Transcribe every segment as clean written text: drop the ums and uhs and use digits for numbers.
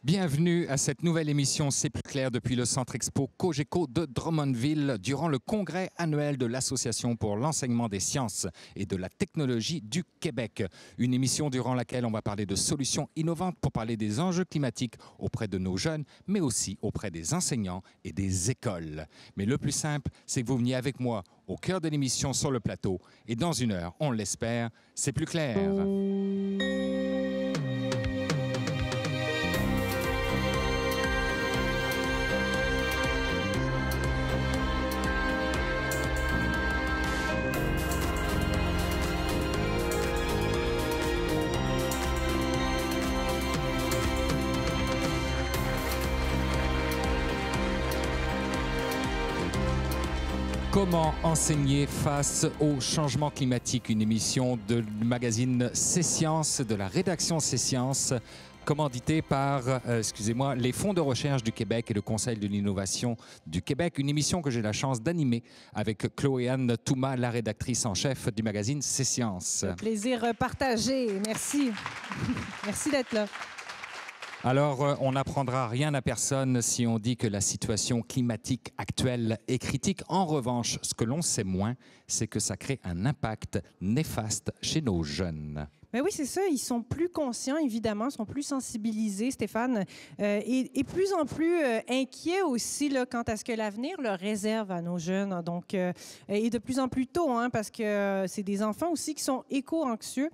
Bienvenue à cette nouvelle émission C'est plus clair depuis le Centre Expo Cogeco de Drummondville durant le congrès annuel de l'Association pour l'enseignement des sciences et de la technologie du Québec. Une émission durant laquelle on va parler de solutions innovantes pour parler des enjeux climatiques auprès de nos jeunes, mais aussi auprès des enseignants et des écoles. Mais le plus simple, c'est que vous veniez avec moi au cœur de l'émission sur le plateau et dans une heure, on l'espère, c'est plus clair. Comment enseigner face au changement climatique? Une émission du magazine C-Sciences, de la rédaction C-Sciences, commanditée par, les Fonds de recherche du Québec et le Conseil de l'innovation du Québec. Une émission que j'ai la chance d'animer avec Chloé-Anne Touma, la rédactrice en chef du magazine C-Sciences. Plaisir partagé. Merci. Merci d'être là. Alors, on n'apprendra rien à personne si on dit que la situation climatique actuelle est critique. En revanche, ce que l'on sait moins, c'est que ça crée un impact néfaste chez nos jeunes. Ben oui, c'est ça. Ils sont plus conscients, évidemment, ils sont plus sensibilisés, Stéphane, et plus en plus inquiets aussi là, quant à ce que l'avenir leur réserve à nos jeunes. Donc, et de plus en plus tôt, hein, parce que c'est des enfants aussi qui sont éco-anxieux.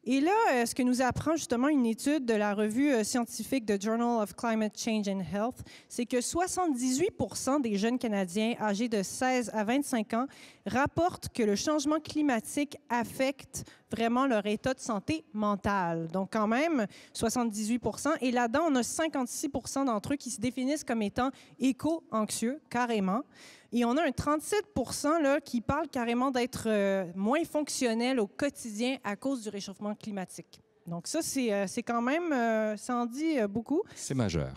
Et là, ce que nous apprend justement une étude de la revue scientifique The Journal of Climate Change and Health, c'est que 78% des jeunes Canadiens âgés de 16 à 25 ans rapportent que le changement climatique affecte vraiment leur état de santé mentale. Donc, quand même, 78%. Et là-dedans, on a 56% d'entre eux qui se définissent comme étant éco-anxieux, carrément. Et on a un 37% là, qui parlent carrément d'être moins fonctionnels au quotidien à cause du réchauffement climatique. Donc ça, c'est quand même, ça en dit beaucoup. C'est majeur.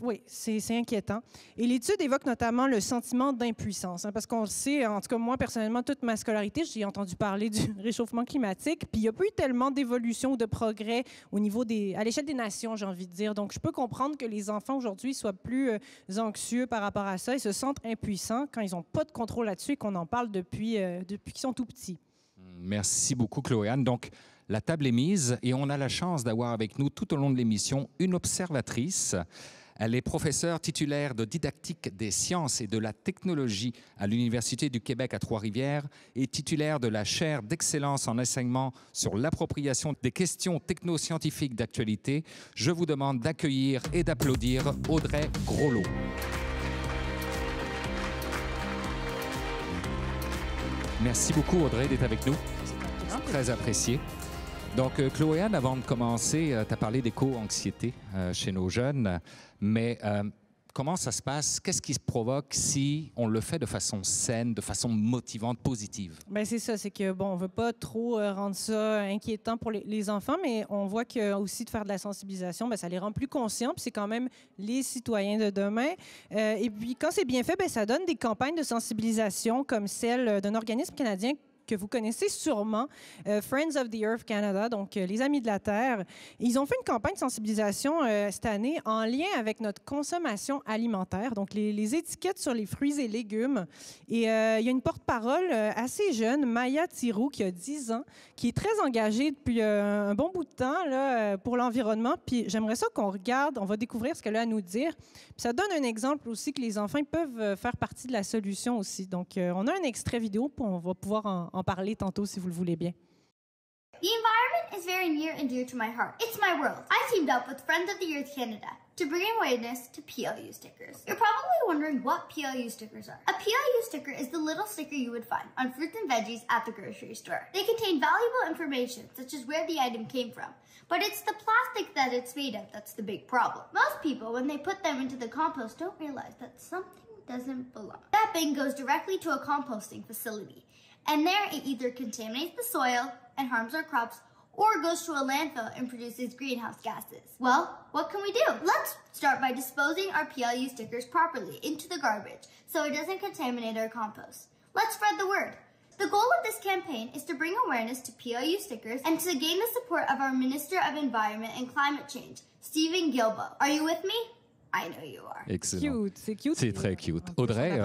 Oui, c'est inquiétant. Et l'étude évoque notamment le sentiment d'impuissance, hein, parce qu'on le sait, en tout cas moi personnellement, toute ma scolarité, j'ai entendu parler du réchauffement climatique, puis il n'y a pas eu tellement d'évolution ou de progrès au niveau à l'échelle des nations, j'ai envie de dire. Donc je peux comprendre que les enfants aujourd'hui soient plus anxieux par rapport à ça et se sentent impuissants quand ils n'ont pas de contrôle là-dessus et qu'on en parle depuis qu'ils sont tout petits. Merci beaucoup, Chloé-Anne. Donc, la table est mise et on a la chance d'avoir avec nous tout au long de l'émission une observatrice. Elle est professeure titulaire de didactique des sciences et de la technologie à l'Université du Québec à Trois-Rivières et titulaire de la chaire d'excellence en enseignement sur l'appropriation des questions technoscientifiques d'actualité. Je vous demande d'accueillir et d'applaudir Audrey Groslot. Merci beaucoup, Audrey, d'être avec nous. C'est très apprécié. Donc, Chloé-Anne, avant de commencer, tu as parlé d'éco-anxiété chez nos jeunes, mais comment ça se passe? Qu'est-ce qui se provoque si on le fait de façon saine, de façon motivante, positive? Bien, c'est ça, c'est que, bon, on ne veut pas trop rendre ça inquiétant pour les enfants, mais on voit que aussi de faire de la sensibilisation, bien, ça les rend plus conscients, puis c'est quand même les citoyens de demain. Et puis, quand c'est bien fait, bien, ça donne des campagnes de sensibilisation comme celle d'un organisme canadien que vous connaissez sûrement, Friends of the Earth Canada, donc les Amis de la Terre. Ils ont fait une campagne de sensibilisation cette année en lien avec notre consommation alimentaire, donc les étiquettes sur les fruits et légumes. Et il y a une porte-parole assez jeune, Maya Tirou, qui a 10 ans, qui est très engagée depuis un bon bout de temps là, pour l'environnement. Puis j'aimerais ça qu'on regarde, on va découvrir ce qu'elle a à nous dire. Puis ça donne un exemple aussi que les enfants peuvent faire partie de la solution aussi. Donc on a un extrait vidéo, puis on va pouvoir en parler tantôt si vous le voulez bien. The environment is very near and dear to my heart. It's my world. I teamed up with Friends of the Earth Canada to bring awareness to PLU stickers. You're probably wondering what PLU stickers are. A PLU sticker is the little sticker you would find on fruits and veggies at the grocery store. They contain valuable information, such as where the item came from. But it's the plastic that it's made of that's the big problem. Most people, when they put them into the compost, don't realize that something doesn't belong. That bin goes directly to a composting facility. And there it either contaminates the soil and harms our crops, or goes to a landfill and produces greenhouse gases. Well, what can we do? Let's start by disposing our PLU stickers properly into the garbage so it doesn't contaminate our compost. Let's spread the word. The goal of this campaign is to bring awareness to PLU stickers and to gain the support of our Minister of Environment and Climate Change, Stephen Guilbeault. Are you with me? I know you are. Excellent. Cute, c'est cute. C'est très cute. Audrey,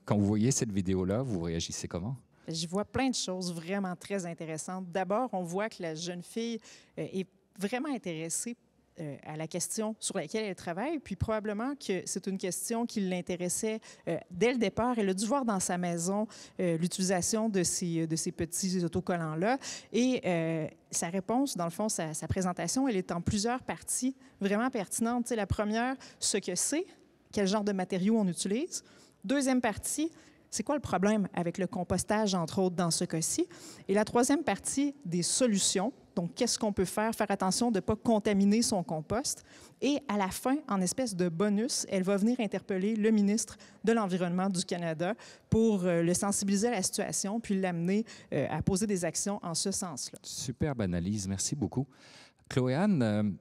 quand vous voyez cette vidéo-là, vous réagissez comment? Je vois plein de choses vraiment très intéressantes. D'abord, on voit que la jeune fille est vraiment intéressée à la question sur laquelle elle travaille, puis probablement que c'est une question qui l'intéressait dès le départ. Elle a dû voir dans sa maison l'utilisation de ces petits autocollants-là. Et sa réponse, dans le fond, sa présentation, elle est en plusieurs parties vraiment pertinente. Tu sais, la première, ce que c'est, quel genre de matériaux on utilise. Deuxième partie, c'est quoi le problème avec le compostage, entre autres, dans ce cas-ci? Et la troisième partie, des solutions. Donc, qu'est-ce qu'on peut faire? Faire attention de ne pas contaminer son compost. Et à la fin, en espèce de bonus, elle va venir interpeller le ministre de l'Environnement du Canada pour le sensibiliser à la situation, puis l'amener à poser des actions en ce sens-là. Superbe analyse, merci beaucoup. Chloé-Anne,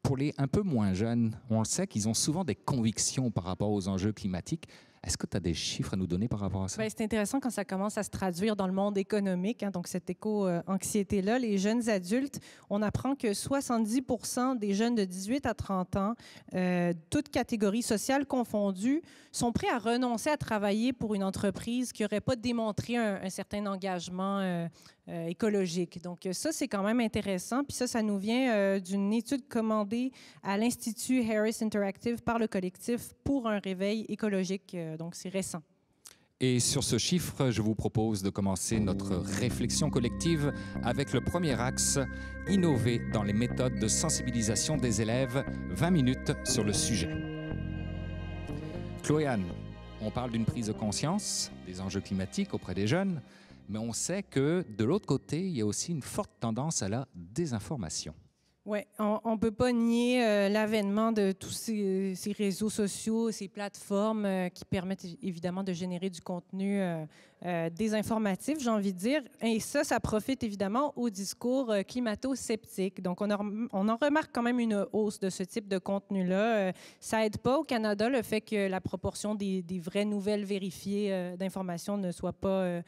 pour les un peu moins jeunes, on le sait qu'ils ont souvent des convictions par rapport aux enjeux climatiques. Est-ce que tu as des chiffres à nous donner par rapport à ça? Bien, c'est intéressant quand ça commence à se traduire dans le monde économique, hein, donc cette éco-anxiété-là. Les jeunes adultes, on apprend que 70 % des jeunes de 18 à 30 ans, toutes catégories sociales confondues, sont prêts à renoncer à travailler pour une entreprise qui n'aurait pas démontré un certain engagement écologique. Donc ça, c'est quand même intéressant. Puis ça nous vient d'une étude commandée à l'Institut Harris Interactive par le collectif pour un réveil écologique. Donc c'est récent. Et sur ce chiffre, je vous propose de commencer notre réflexion collective avec le premier axe, innover dans les méthodes de sensibilisation des élèves, 20 minutes sur le sujet. Chloé-Anne, on parle d'une prise de conscience des enjeux climatiques auprès des jeunes, mais on sait que de l'autre côté, il y a aussi une forte tendance à la désinformation. Oui, on ne peut pas nier l'avènement de tous ces réseaux sociaux, ces plateformes qui permettent évidemment de générer du contenu désinformatif, j'ai envie de dire. Et ça profite évidemment au discours climato-sceptique. Donc, on en remarque quand même une hausse de ce type de contenu-là. Ça n'aide pas au Canada le fait que la proportion des vraies nouvelles vérifiées d'informations ne soit pas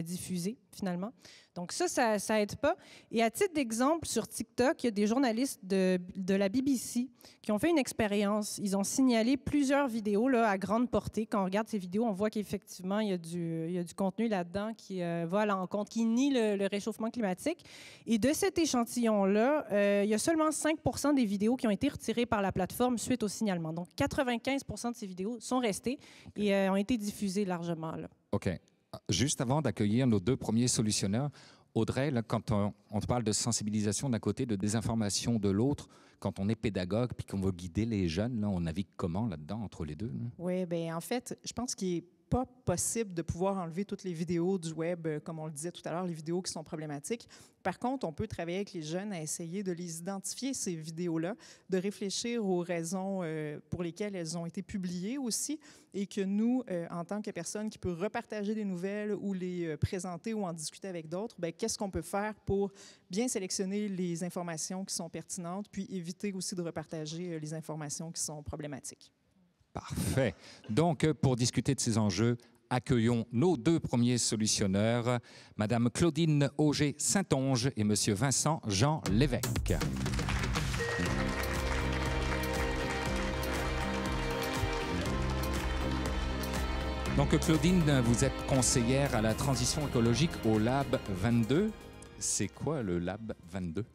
diffusée, finalement. Donc ça aide pas. Et à titre d'exemple, sur TikTok, il y a des journalistes de la BBC qui ont fait une expérience. Ils ont signalé plusieurs vidéos là, à grande portée. Quand on regarde ces vidéos, on voit qu'effectivement, il y a du contenu là-dedans qui va à l'encontre, qui nie le réchauffement climatique. Et de cet échantillon-là, il y a seulement 5 % des vidéos qui ont été retirées par la plateforme suite au signalement. Donc 95 % de ces vidéos sont restées et ont été diffusées largement. Là. OK. Juste avant d'accueillir nos deux premiers solutionneurs, Audrey, là, quand on te parle de sensibilisation d'un côté, de désinformation de l'autre, quand on est pédagogue puis qu'on veut guider les jeunes, là, on navigue comment là-dedans, entre les deux? Là? Oui, bien, en fait, je pense qu'il n'est pas possible de pouvoir enlever toutes les vidéos du web, comme on le disait tout à l'heure, les vidéos qui sont problématiques. Par contre, on peut travailler avec les jeunes à essayer de les identifier, ces vidéos-là, de réfléchir aux raisons pour lesquelles elles ont été publiées aussi, et que nous, en tant que personnes qui peuvent repartager des nouvelles ou les présenter ou en discuter avec d'autres, bien, qu'est-ce qu'on peut faire pour bien sélectionner les informations qui sont pertinentes, puis éviter aussi de repartager les informations qui sont problématiques. Parfait. Donc, pour discuter de ces enjeux, accueillons nos deux premiers solutionneurs, Madame Claudine Auger-Saintonge et Monsieur Vincent Jean Lévesque. Donc, Claudine, vous êtes conseillère à la transition écologique au Lab 22. C'est quoi le Lab 22?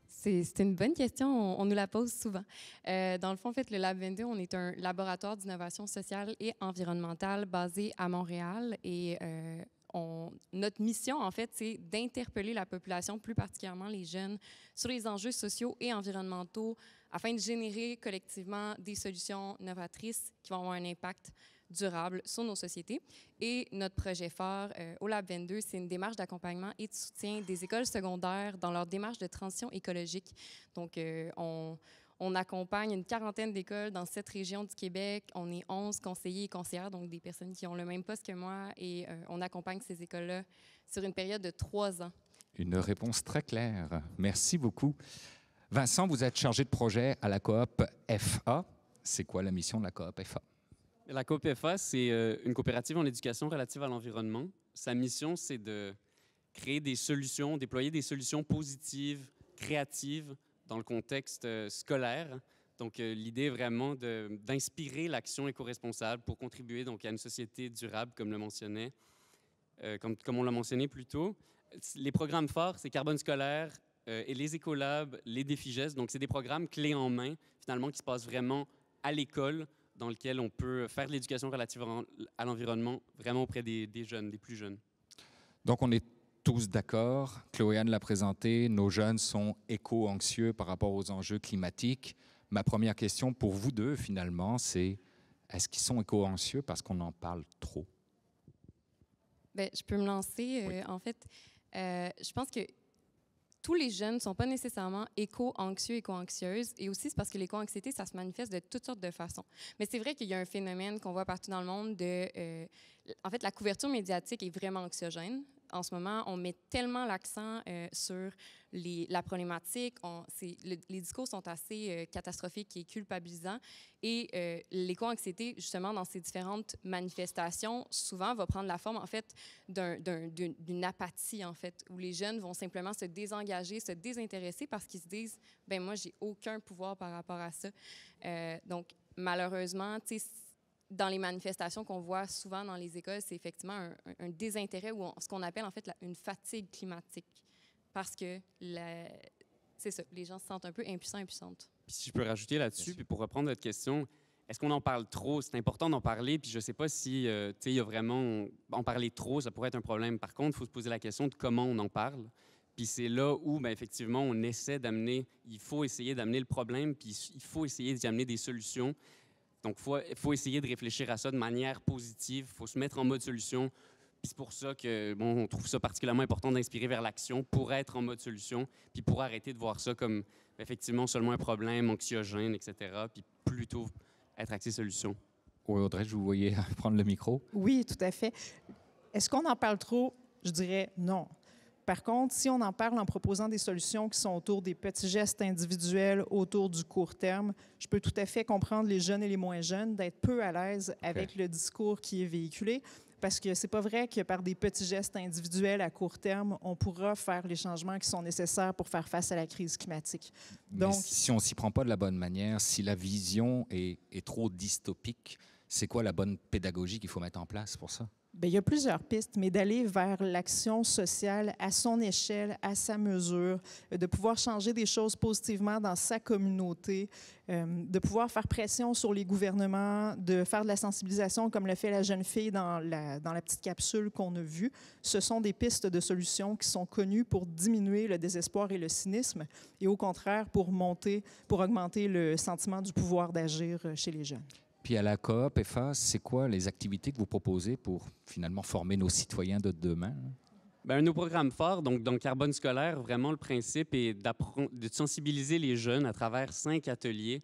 C'est une bonne question. On nous la pose souvent. Dans le fond, en fait, le Lab 22, on est un laboratoire d'innovation sociale et environnementale basé à Montréal. Et notre mission, en fait, c'est d'interpeller la population, plus particulièrement les jeunes, sur les enjeux sociaux et environnementaux afin de générer collectivement des solutions novatrices qui vont avoir un impact durable sur nos sociétés. Et notre projet phare au Lab 22, c'est une démarche d'accompagnement et de soutien des écoles secondaires dans leur démarche de transition écologique. Donc, on accompagne une quarantaine d'écoles dans 7 régions du Québec. On est 11 conseillers et conseillères, donc des personnes qui ont le même poste que moi, et on accompagne ces écoles-là sur une période de 3 ans. Une réponse très claire. Merci beaucoup. Vincent, vous êtes chargé de projet à la coop FA. C'est quoi la mission de la coop FA? La COPFA, c'est une coopérative en éducation relative à l'environnement. Sa mission, c'est de créer des solutions, déployer des solutions positives, créatives dans le contexte scolaire. Donc, l'idée est vraiment d'inspirer l'action éco-responsable pour contribuer donc, à une société durable, comme le mentionnait, comme on l'a mentionné plus tôt. Les programmes phares, c'est Carbone scolaire et les écolabs, les défis gestes. Donc, c'est des programmes clés en main, finalement, qui se passent vraiment à l'école, dans lequel on peut faire de l'éducation relative à l'environnement vraiment auprès des jeunes, des plus jeunes. Donc, on est tous d'accord. Chloé-Anne l'a présenté. Nos jeunes sont éco-anxieux par rapport aux enjeux climatiques. Ma première question pour vous deux, finalement, c'est est-ce qu'ils sont éco-anxieux parce qu'on en parle trop? Bien, je peux me lancer. Oui. En fait, je pense que tous les jeunes ne sont pas nécessairement éco-anxieux, éco-anxieuses. Et aussi, c'est parce que l'éco-anxiété, ça se manifeste de toutes sortes de façons. Mais c'est vrai qu'il y a un phénomène qu'on voit partout dans le monde de... en fait, la couverture médiatique est vraiment anxiogène. En ce moment, on met tellement l'accent sur la problématique. Les discours sont assez catastrophiques et culpabilisants. Et l'éco-anxiété, justement, dans ses différentes manifestations, souvent va prendre la forme, en fait, d'une apathie, en fait, où les jeunes vont simplement se désengager, se désintéresser parce qu'ils se disent « ben moi, j'ai aucun pouvoir par rapport à ça ». Donc, malheureusement, tu sais, dans les manifestations qu'on voit souvent dans les écoles, c'est effectivement un désintérêt ou ce qu'on appelle en fait une fatigue climatique. Parce que c'est ça, les gens se sentent un peu impuissants, impuissantes. Puis si je peux rajouter là-dessus, puis pour reprendre votre question, est-ce qu'on en parle trop? C'est important d'en parler, puis je ne sais pas si, tu sais, il y a vraiment... En parler trop, ça pourrait être un problème. Par contre, il faut se poser la question de comment on en parle. Puis c'est là où, bien, effectivement, on essaie d'amener... Il faut essayer d'amener le problème, puis il faut essayer d'y amener des solutions. Donc, il faut essayer de réfléchir à ça de manière positive. Il faut se mettre en mode solution. Puis c'est pour ça que, bon, on trouve ça particulièrement important d'inspirer vers l'action pour être en mode solution, puis pour arrêter de voir ça comme, effectivement, seulement un problème anxiogène, etc., puis plutôt être axé solution. Oui, Audrey, je vous voyais prendre le micro. Oui, tout à fait. Est-ce qu'on en parle trop? Je dirais non. Par contre, si on en parle en proposant des solutions qui sont autour des petits gestes individuels, autour du court terme, je peux tout à fait comprendre les jeunes et les moins jeunes d'être peu à l'aise avec le discours qui est véhiculé, parce que c'est pas vrai que par des petits gestes individuels à court terme, on pourra faire les changements qui sont nécessaires pour faire face à la crise climatique. Donc, si on s'y prend pas de la bonne manière, si la vision est trop dystopique, c'est quoi la bonne pédagogie qu'il faut mettre en place pour ça? Bien, il y a plusieurs pistes, mais d'aller vers l'action sociale à son échelle, à sa mesure, de pouvoir changer des choses positivement dans sa communauté, de pouvoir faire pression sur les gouvernements, de faire de la sensibilisation comme le fait la jeune fille dans la petite capsule qu'on a vue. Ce sont des pistes de solutions qui sont connues pour diminuer le désespoir et le cynisme et au contraire pour augmenter le sentiment du pouvoir d'agir chez les jeunes. Puis à la coop EFA, c'est quoi les activités que vous proposez pour finalement former nos citoyens de demain? Bien, nos programmes forts, donc dans Carbone scolaire, vraiment le principe est de sensibiliser les jeunes à travers 5 ateliers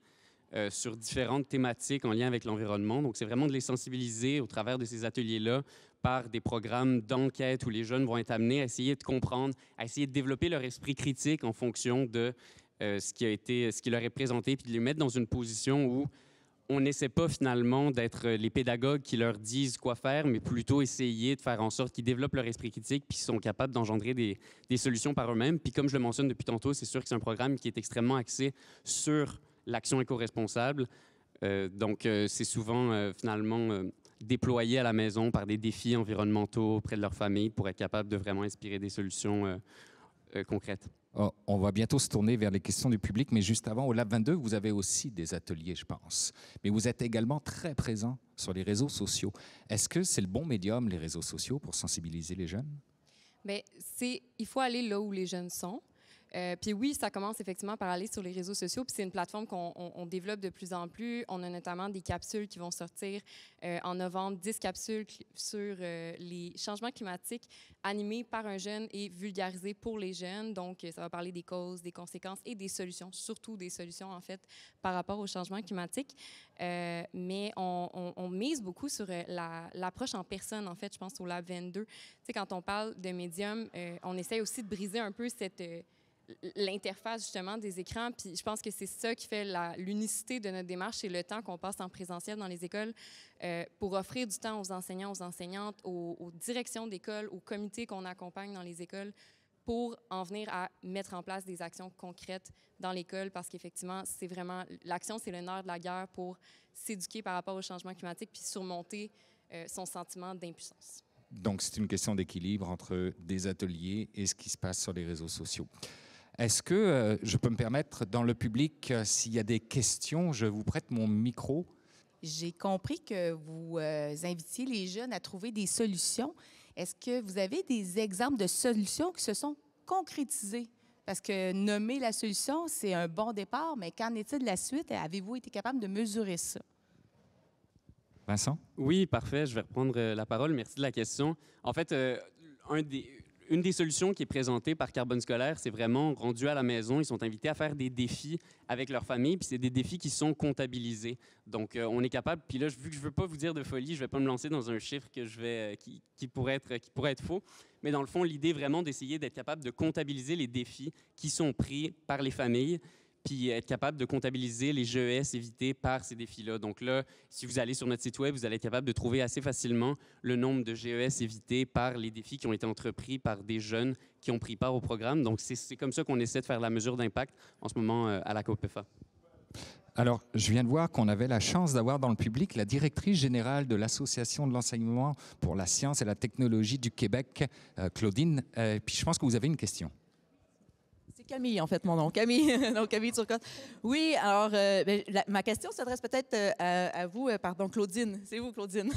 sur différentes thématiques en lien avec l'environnement. Donc c'est vraiment de les sensibiliser au travers de ces ateliers-là par des programmes d'enquête où les jeunes vont être amenés à essayer de comprendre, à essayer de développer leur esprit critique en fonction de ce qui leur est présenté, puis de les mettre dans une position où on n'essaie pas finalement d'être les pédagogues qui leur disent quoi faire, mais plutôt essayer de faire en sorte qu'ils développent leur esprit critique puis qu'ils sont capables d'engendrer des solutions par eux-mêmes. Puis comme je le mentionne depuis tantôt, c'est sûr que c'est un programme qui est extrêmement axé sur l'action éco-responsable. Donc, c'est souvent finalement déployé à la maison par des défis environnementaux auprès de leur famille pour être capable de vraiment inspirer des solutions concrètes. Oh, on va bientôt se tourner vers les questions du public, mais juste avant, au Lab 22, vous avez aussi des ateliers, je pense. Mais vous êtes également très présent sur les réseaux sociaux. Est-ce que c'est le bon médium, les réseaux sociaux, pour sensibiliser les jeunes? Bien, il faut aller là où les jeunes sont. Puis oui, ça commence effectivement par aller sur les réseaux sociaux. Puis c'est une plateforme qu'on développe de plus en plus. On a notamment des capsules qui vont sortir en novembre, 10 capsules sur les changements climatiques animées par un jeune et vulgarisées pour les jeunes. Donc, ça va parler des causes, des conséquences et des solutions, surtout des solutions en fait par rapport au changement climatique. Mais on mise beaucoup sur l'approche en personne, en fait, je pense au Lab 22. Tu sais, quand on parle de médium, on essaie aussi de briser un peu l'interface justement des écrans. Puis je pense que c'est ça qui fait l'unicité de notre démarche, c'est le temps qu'on passe en présentiel dans les écoles pour offrir du temps aux enseignants, aux enseignantes, aux directions d'école, aux comités qu'on accompagne dans les écoles pour en venir à mettre en place des actions concrètes dans l'école parce qu'effectivement, c'est vraiment l'action, c'est le nerf de la guerre pour s'éduquer par rapport au changement climatique puis surmonter son sentiment d'impuissance. Donc, c'est une question d'équilibre entre des ateliers et ce qui se passe sur les réseaux sociaux. Est-ce que je peux me permettre, dans le public, s'il y a des questions, je vous prête mon micro? J'ai compris que vous invitiez les jeunes à trouver des solutions. Est-ce que vous avez des exemples de solutions qui se sont concrétisées? Parce que nommer la solution, c'est un bon départ, mais qu'en est-il de la suite? Avez-vous été capable de mesurer ça? Vincent? Oui, parfait. Je vais reprendre la parole. Merci de la question. En fait, une des solutions qui est présentée par Carbone Scolaire, c'est vraiment rendu à la maison. Ils sont invités à faire des défis avec leur famille, puis c'est des défis qui sont comptabilisés. Donc, on est capable. Puis là, vu que je ne veux pas vous dire de folie, je ne vais pas me lancer dans un chiffre que qui pourrait être faux. Mais dans le fond, l'idée est vraiment d'essayer d'être capable de comptabiliser les défis qui sont pris par les familles, puis être capable de comptabiliser les GES évités par ces défis-là. Donc là, si vous allez sur notre site web, vous allez être capable de trouver assez facilement le nombre de GES évités par les défis qui ont été entrepris par des jeunes qui ont pris part au programme. Donc c'est comme ça qu'on essaie de faire la mesure d'impact en ce moment à la COPEFA. Alors, je viens de voir qu'on avait la chance d'avoir dans le public la directrice générale de l'Association de l'enseignement pour la science et la technologie du Québec, Claudine. Puis je pense que vous avez une question. Camille, en fait, mon nom. Camille, donc Camille Turcotte. Oui, alors, ma question s'adresse peut-être à vous, pardon, Claudine. C'est vous, Claudine.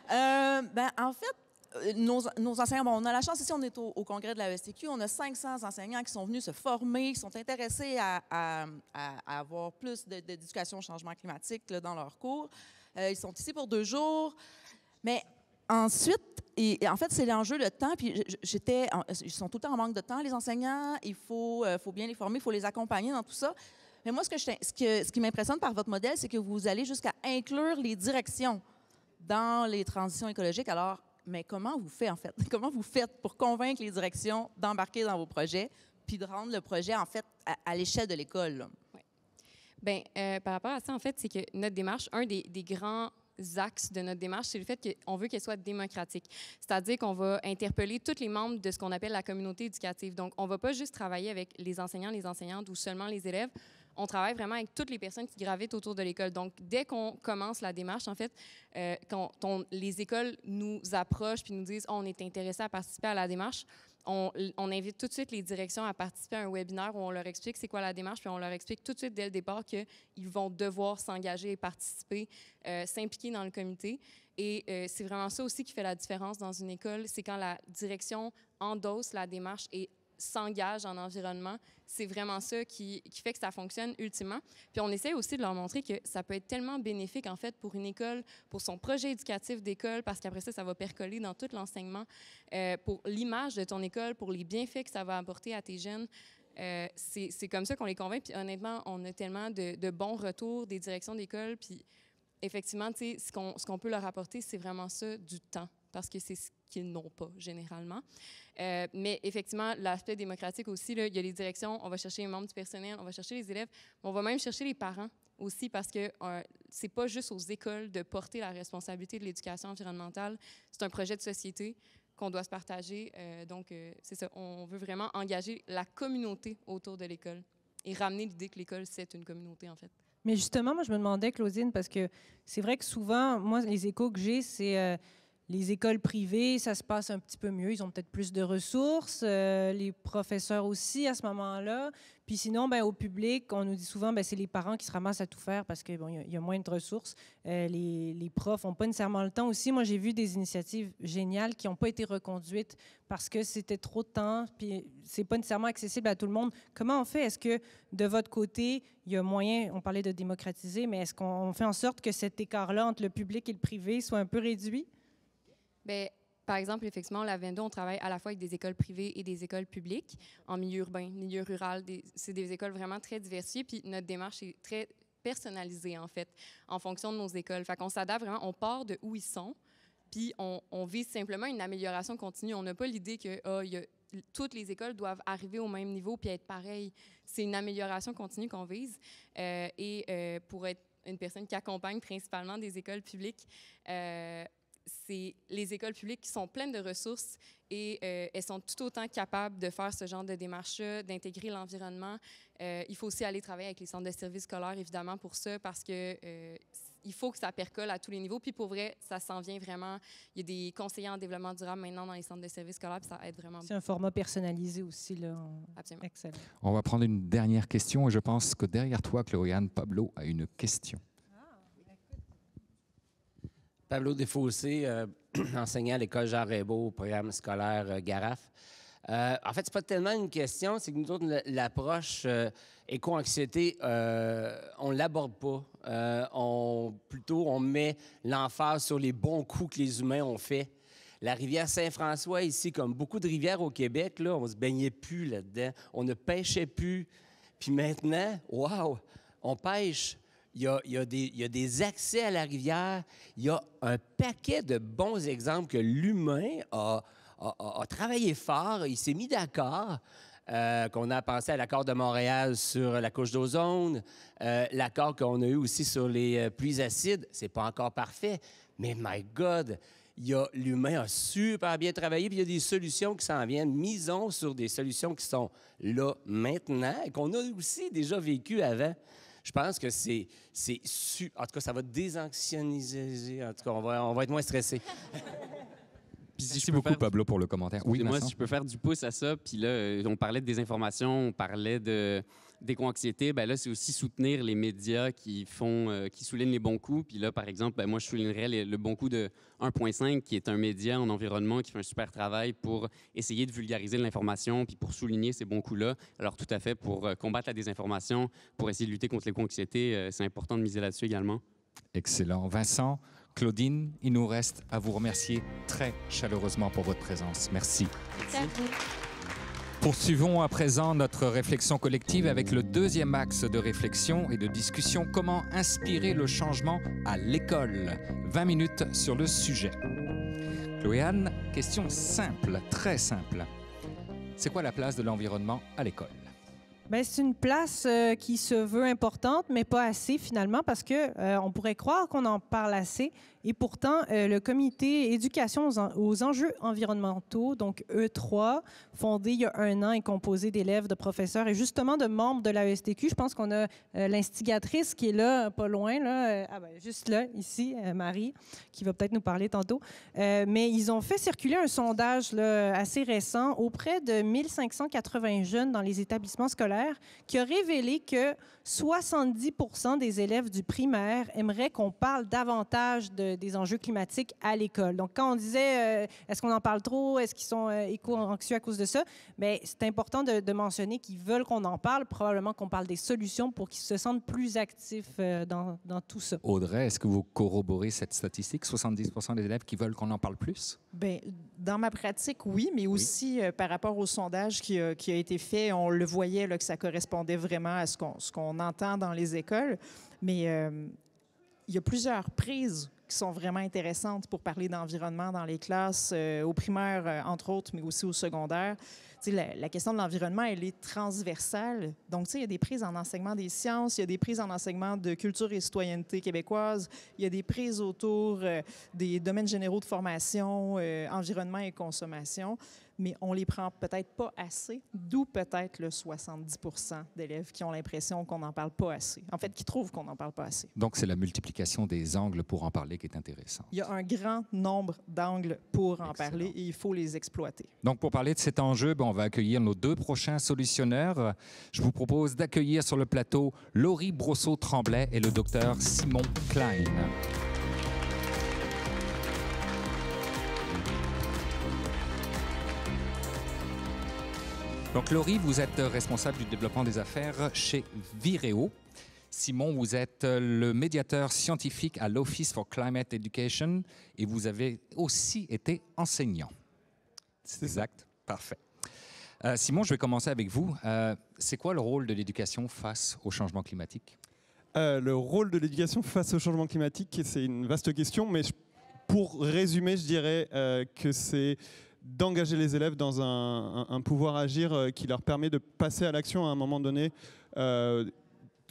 En fait, nos enseignants, bon, on a la chance ici, on est au congrès de la ESTQ, on a 500 enseignants qui sont venus se former, qui sont intéressés à avoir plus d'éducation au changement climatique là, dans leurs cours. Ils sont ici pour 2 jours. Mais ensuite, et en fait, c'est l'enjeu de temps. Puis ils sont tout le temps en manque de temps, les enseignants. Il faut bien les former, il faut les accompagner dans tout ça. Mais moi, ce qui m'impressionne par votre modèle, c'est que vous allez jusqu'à inclure les directions dans les transitions écologiques. Alors, mais comment vous faites, en fait? Comment vous faites pour convaincre les directions d'embarquer dans vos projets puis de rendre le projet, en fait, à l'échelle de l'école? Oui. Bien, par rapport à ça, en fait, c'est que notre démarche, un des grands axes de notre démarche, c'est le fait qu'on veut qu'elle soit démocratique. C'est-à-dire qu'on va interpeller tous les membres de ce qu'on appelle la communauté éducative. Donc, on ne va pas juste travailler avec les enseignants, les enseignantes ou seulement les élèves. On travaille vraiment avec toutes les personnes qui gravitent autour de l'école. Donc, dès qu'on commence la démarche, en fait, quand les écoles nous approchent puis nous disent « Oh, on est intéressé à participer à la démarche », on invite tout de suite les directions à participer à un webinaire où on leur explique c'est quoi la démarche, puis on leur explique tout de suite dès le départ qu'ils vont devoir s'engager et participer, s'impliquer dans le comité. Et c'est vraiment ça aussi qui fait la différence dans une école, c'est quand la direction endosse la démarche et s'engage en environnement, c'est vraiment ça qui fait que ça fonctionne ultimement. Puis on essaie aussi de leur montrer que ça peut être tellement bénéfique en fait pour une école, pour son projet éducatif d'école, parce qu'après ça va percoler dans tout l'enseignement, pour l'image de ton école, pour les bienfaits que ça va apporter à tes jeunes. C'est comme ça qu'on les convainc. Puis honnêtement, on a tellement de bons retours des directions d'école. Puis effectivement, tu sais, ce qu'on peut leur apporter, c'est vraiment ça, du temps, parce que c'est ce qu'ils n'ont pas généralement. Mais effectivement, l'aspect démocratique aussi, là, il y a les directions, on va chercher les membres du personnel, on va chercher les élèves, mais on va même chercher les parents aussi parce que c'est pas juste aux écoles de porter la responsabilité de l'éducation environnementale, c'est un projet de société qu'on doit se partager. Donc, c'est ça, on veut vraiment engager la communauté autour de l'école et ramener l'idée que l'école, c'est une communauté, en fait. Mais justement, moi, je me demandais, Claudine, parce que c'est vrai que souvent, moi, les échos que j'ai, c'est les écoles privées, ça se passe un petit peu mieux. Ils ont peut-être plus de ressources. Les professeurs aussi, à ce moment-là. Puis sinon, ben, au public, on nous dit souvent que c'est les parents qui se ramassent à tout faire parce qu'il bon, y a moins de ressources. Les profs n'ont pas nécessairement le temps aussi. Moi, j'ai vu des initiatives géniales qui n'ont pas été reconduites parce que c'était trop de temps, puis c'est pas nécessairement accessible à tout le monde. Comment on fait? Est-ce que, de votre côté, il y a moyen, on parlait de démocratiser, mais est-ce qu'on fait en sorte que cet écart-là entre le public et le privé soit un peu réduit? Bien, par exemple, effectivement, la Vendo, on travaille à la fois avec des écoles privées et des écoles publiques, en milieu urbain, milieu rural. C'est des écoles vraiment très diversifiées, puis notre démarche est très personnalisée, en fait, en fonction de nos écoles. Fait qu'on s'adapte vraiment, on part de où ils sont, puis on vise simplement une amélioration continue. On n'a pas l'idée qu'il y a toutes les écoles doivent arriver au même niveau puis être pareilles. C'est une amélioration continue qu'on vise. Pour être une personne qui accompagne principalement des écoles publiques, c'est les écoles publiques qui sont pleines de ressources et elles sont tout autant capables de faire ce genre de démarche-là, d'intégrer l'environnement. Il faut aussi aller travailler avec les centres de services scolaires, évidemment, pour ça, parce que il faut que ça percole à tous les niveaux. Puis pour vrai, ça s'en vient vraiment. Il y a des conseillers en développement durable maintenant dans les centres de services scolaires, puis ça aide vraiment. C'est un format personnalisé aussi, là. Absolument. Excellent. On va prendre une dernière question et je pense que derrière toi, Chloé-Anne, Pablo a une question. Pablo Desfossés, enseignant à l'école Jean Raybaud, au programme scolaire Garaf. En fait, c'est pas tellement une question, c'est que nous autres, l'approche éco-anxiété, on l'aborde pas. Plutôt, on met l'emphase sur les bons coups que les humains ont faits. La rivière Saint-François, ici, comme beaucoup de rivières au Québec, là, on se baignait plus là-dedans. On ne pêchait plus. Puis maintenant, wow, on pêche. Il y a des accès à la rivière. Il y a un paquet de bons exemples que l'humain a travaillé fort. Il s'est mis d'accord. Qu'on a pensé à l'accord de Montréal sur la couche d'ozone, l'accord qu'on a eu aussi sur les pluies acides. C'est pas encore parfait, mais my God, l'humain a super bien travaillé, puis il y a des solutions qui s'en viennent. Misons sur des solutions qui sont là maintenant et qu'on a aussi déjà vécues avant. Je pense que en tout cas, ça va désanxioniser. En tout cas, on va être moins stressé. Merci beaucoup, Pablo, pour le commentaire. Oui, moi, si je peux faire du pouce à ça, puis là, on parlait de désinformation, on parlait d'éco-anxiété, bien là, c'est aussi soutenir les médias qui soulignent les bons coups. Puis là, par exemple, moi, je soulignerais le bon coup de 1.5, qui est un média en environnement qui fait un super travail pour essayer de vulgariser l'information, puis pour souligner ces bons coups-là. Alors, tout à fait, pour combattre la désinformation, pour essayer de lutter contre l'éco-anxiété, c'est important de miser là-dessus également. Excellent. Vincent, Claudine, il nous reste à vous remercier très chaleureusement pour votre présence. Merci. Poursuivons à présent notre réflexion collective avec le deuxième axe de réflexion et de discussion. Comment inspirer le changement à l'école? 20 minutes sur le sujet. Chloé-Anne, question simple, très simple. C'est quoi la place de l'environnement à l'école? Bien, c'est une place qui se veut importante, mais pas assez finalement, parce que on pourrait croire qu'on en parle assez. Et pourtant, le comité éducation aux enjeux environnementaux, donc E3, fondé il y a 1 an et composé d'élèves, de professeurs et justement de membres de la ESTQ. Je pense qu'on a l'instigatrice qui est là, pas loin, là, juste là, ici, Marie, qui va peut-être nous parler tantôt. Mais ils ont fait circuler un sondage là, assez récent auprès de 1580 jeunes dans les établissements scolaires qui a révélé que 70% des élèves du primaire aimeraient qu'on parle davantage des enjeux climatiques à l'école. Donc, quand on disait est-ce qu'on en parle trop, est-ce qu'ils sont éco-anxieux à cause de ça, bien, c'est important de mentionner qu'ils veulent qu'on en parle, probablement qu'on parle des solutions pour qu'ils se sentent plus actifs dans tout ça. Audrey, est-ce que vous corroborez cette statistique, 70% des élèves qui veulent qu'on en parle plus? Bien, dans ma pratique, oui, mais aussi par rapport au sondage qui a été fait, on le voyait là, que ça correspondait vraiment à ce qu'on entend dans les écoles. Mais il y a plusieurs prises qui sont vraiment intéressantes pour parler d'environnement dans les classes, au primaire, entre autres, mais aussi au secondaire. La question de l'environnement, elle est transversale. Donc, il y a des prises en enseignement des sciences, il y a des prises en enseignement de culture et citoyenneté québécoise, il y a des prises autour des domaines généraux de formation, environnement et consommation, mais on les prend peut-être pas assez, d'où peut-être le 70% d'élèves qui ont l'impression qu'on n'en parle pas assez. En fait, qui trouvent qu'on n'en parle pas assez. Donc, c'est la multiplication des angles pour en parler qui est intéressante. Il y a un grand nombre d'angles pour en parler et il faut les exploiter. Donc, pour parler de cet enjeu, on va accueillir nos 2 prochains solutionneurs. Je vous propose d'accueillir sur le plateau Laurie Brosseau-Tremblay et le docteur Simon Klein. Donc, Laurie, vous êtes responsable du développement des affaires chez Vireo. Simon, vous êtes le médiateur scientifique à l'Office for Climate Education et vous avez aussi été enseignant. C'est exact? Parfait. Simon, je vais commencer avec vous. C'est quoi le rôle de l'éducation face au changement climatique? Le rôle de l'éducation face au changement climatique, c'est une vaste question, mais pour résumer, je dirais que c'est d'engager les élèves dans un pouvoir agir qui leur permet de passer à l'action à un moment donné,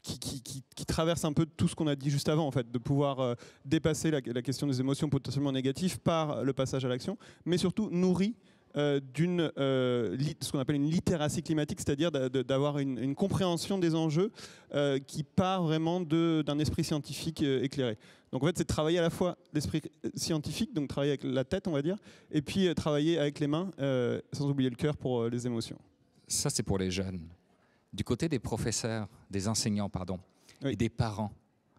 qui traverse un peu tout ce qu'on a dit juste avant, en fait, de pouvoir dépasser la question des émotions potentiellement négatives par le passage à l'action, mais surtout nourri ce qu'on appelle une littératie climatique, c'est-à-dire d'avoir une compréhension des enjeux qui part vraiment d'un esprit scientifique éclairé. Donc en fait, c'est de travailler à la fois l'esprit scientifique, donc travailler avec la tête, on va dire, et puis travailler avec les mains, sans oublier le cœur pour les émotions. Ça, c'est pour les jeunes. Du côté des professeurs, des enseignants, pardon, oui. et des parents,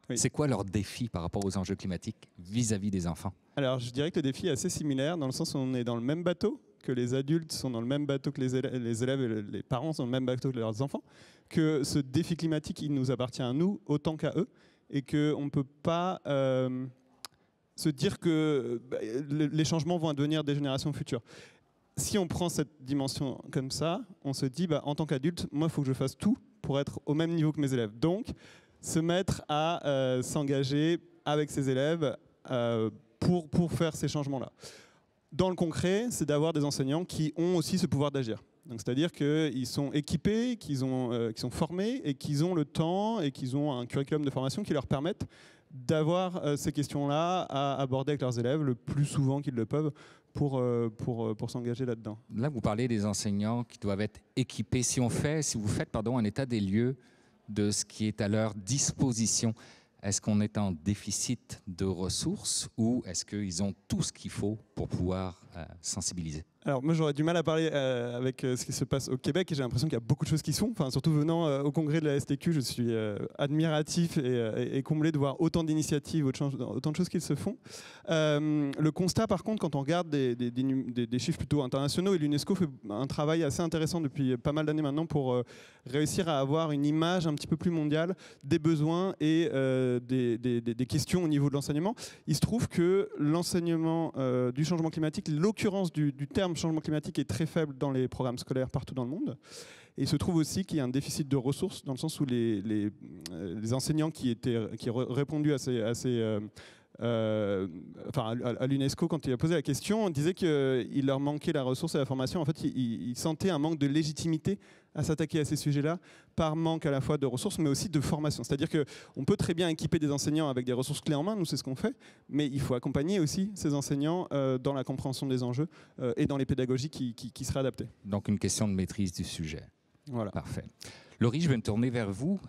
oui. C'est quoi leur défi par rapport aux enjeux climatiques vis-à-vis des enfants? Alors, je dirais que le défi est assez similaire, dans le sens où on est dans le même bateau, que les adultes sont dans le même bateau que les élèves et les parents sont dans le même bateau que leurs enfants, que ce défi climatique, il nous appartient à nous autant qu'à eux, et qu'on ne peut pas se dire que les changements vont advenir des générations futures. Si on prend cette dimension comme ça, on se dit, en tant qu'adulte, moi, il faut que je fasse tout pour être au même niveau que mes élèves. Donc, se mettre à s'engager avec ses élèves pour faire ces changements-là. Dans le concret, c'est d'avoir des enseignants qui ont aussi ce pouvoir d'agir. C'est-à-dire qu'ils sont équipés, qu'ils sont formés et qu'ils ont le temps et qu'ils ont un curriculum de formation qui leur permettent d'avoir ces questions-là à aborder avec leurs élèves le plus souvent qu'ils le peuvent pour s'engager là-dedans. Là, vous parlez des enseignants qui doivent être équipés. Si vous faites un état des lieux de ce qui est à leur disposition, est-ce qu'on est en déficit de ressources ou est-ce qu'ils ont tout ce qu'il faut pour pouvoir sensibiliser? Alors moi j'aurais du mal à parler avec ce qui se passe au Québec et j'ai l'impression qu'il y a beaucoup de choses qui sont, surtout venant au congrès de la STQ, je suis admiratif et comblé de voir autant d'initiatives, autant de choses qui se font. Le constat par contre, quand on regarde des chiffres plutôt internationaux, et l'UNESCO fait un travail assez intéressant depuis pas mal d'années maintenant pour réussir à avoir une image un petit peu plus mondiale des besoins et des questions au niveau de l'enseignement. Il se trouve que l'enseignement du changement climatique, l'occurrence du terme changement climatique est très faible dans les programmes scolaires partout dans le monde. Et il se trouve aussi qu'il y a un déficit de ressources dans le sens où les enseignants qui répondu à l'UNESCO, quand il a posé la question, on disait qu'il leur manquait la ressource et la formation. En fait, ils sentaient un manque de légitimité à s'attaquer à ces sujets-là, par manque à la fois de ressources, mais aussi de formation. C'est-à-dire qu'on peut très bien équiper des enseignants avec des ressources clés en main, nous c'est ce qu'on fait, mais il faut accompagner aussi ces enseignants dans la compréhension des enjeux et dans les pédagogies qui seraient adaptées. Donc une question de maîtrise du sujet. Voilà. Parfait. Laurie, je vais me tourner vers vous.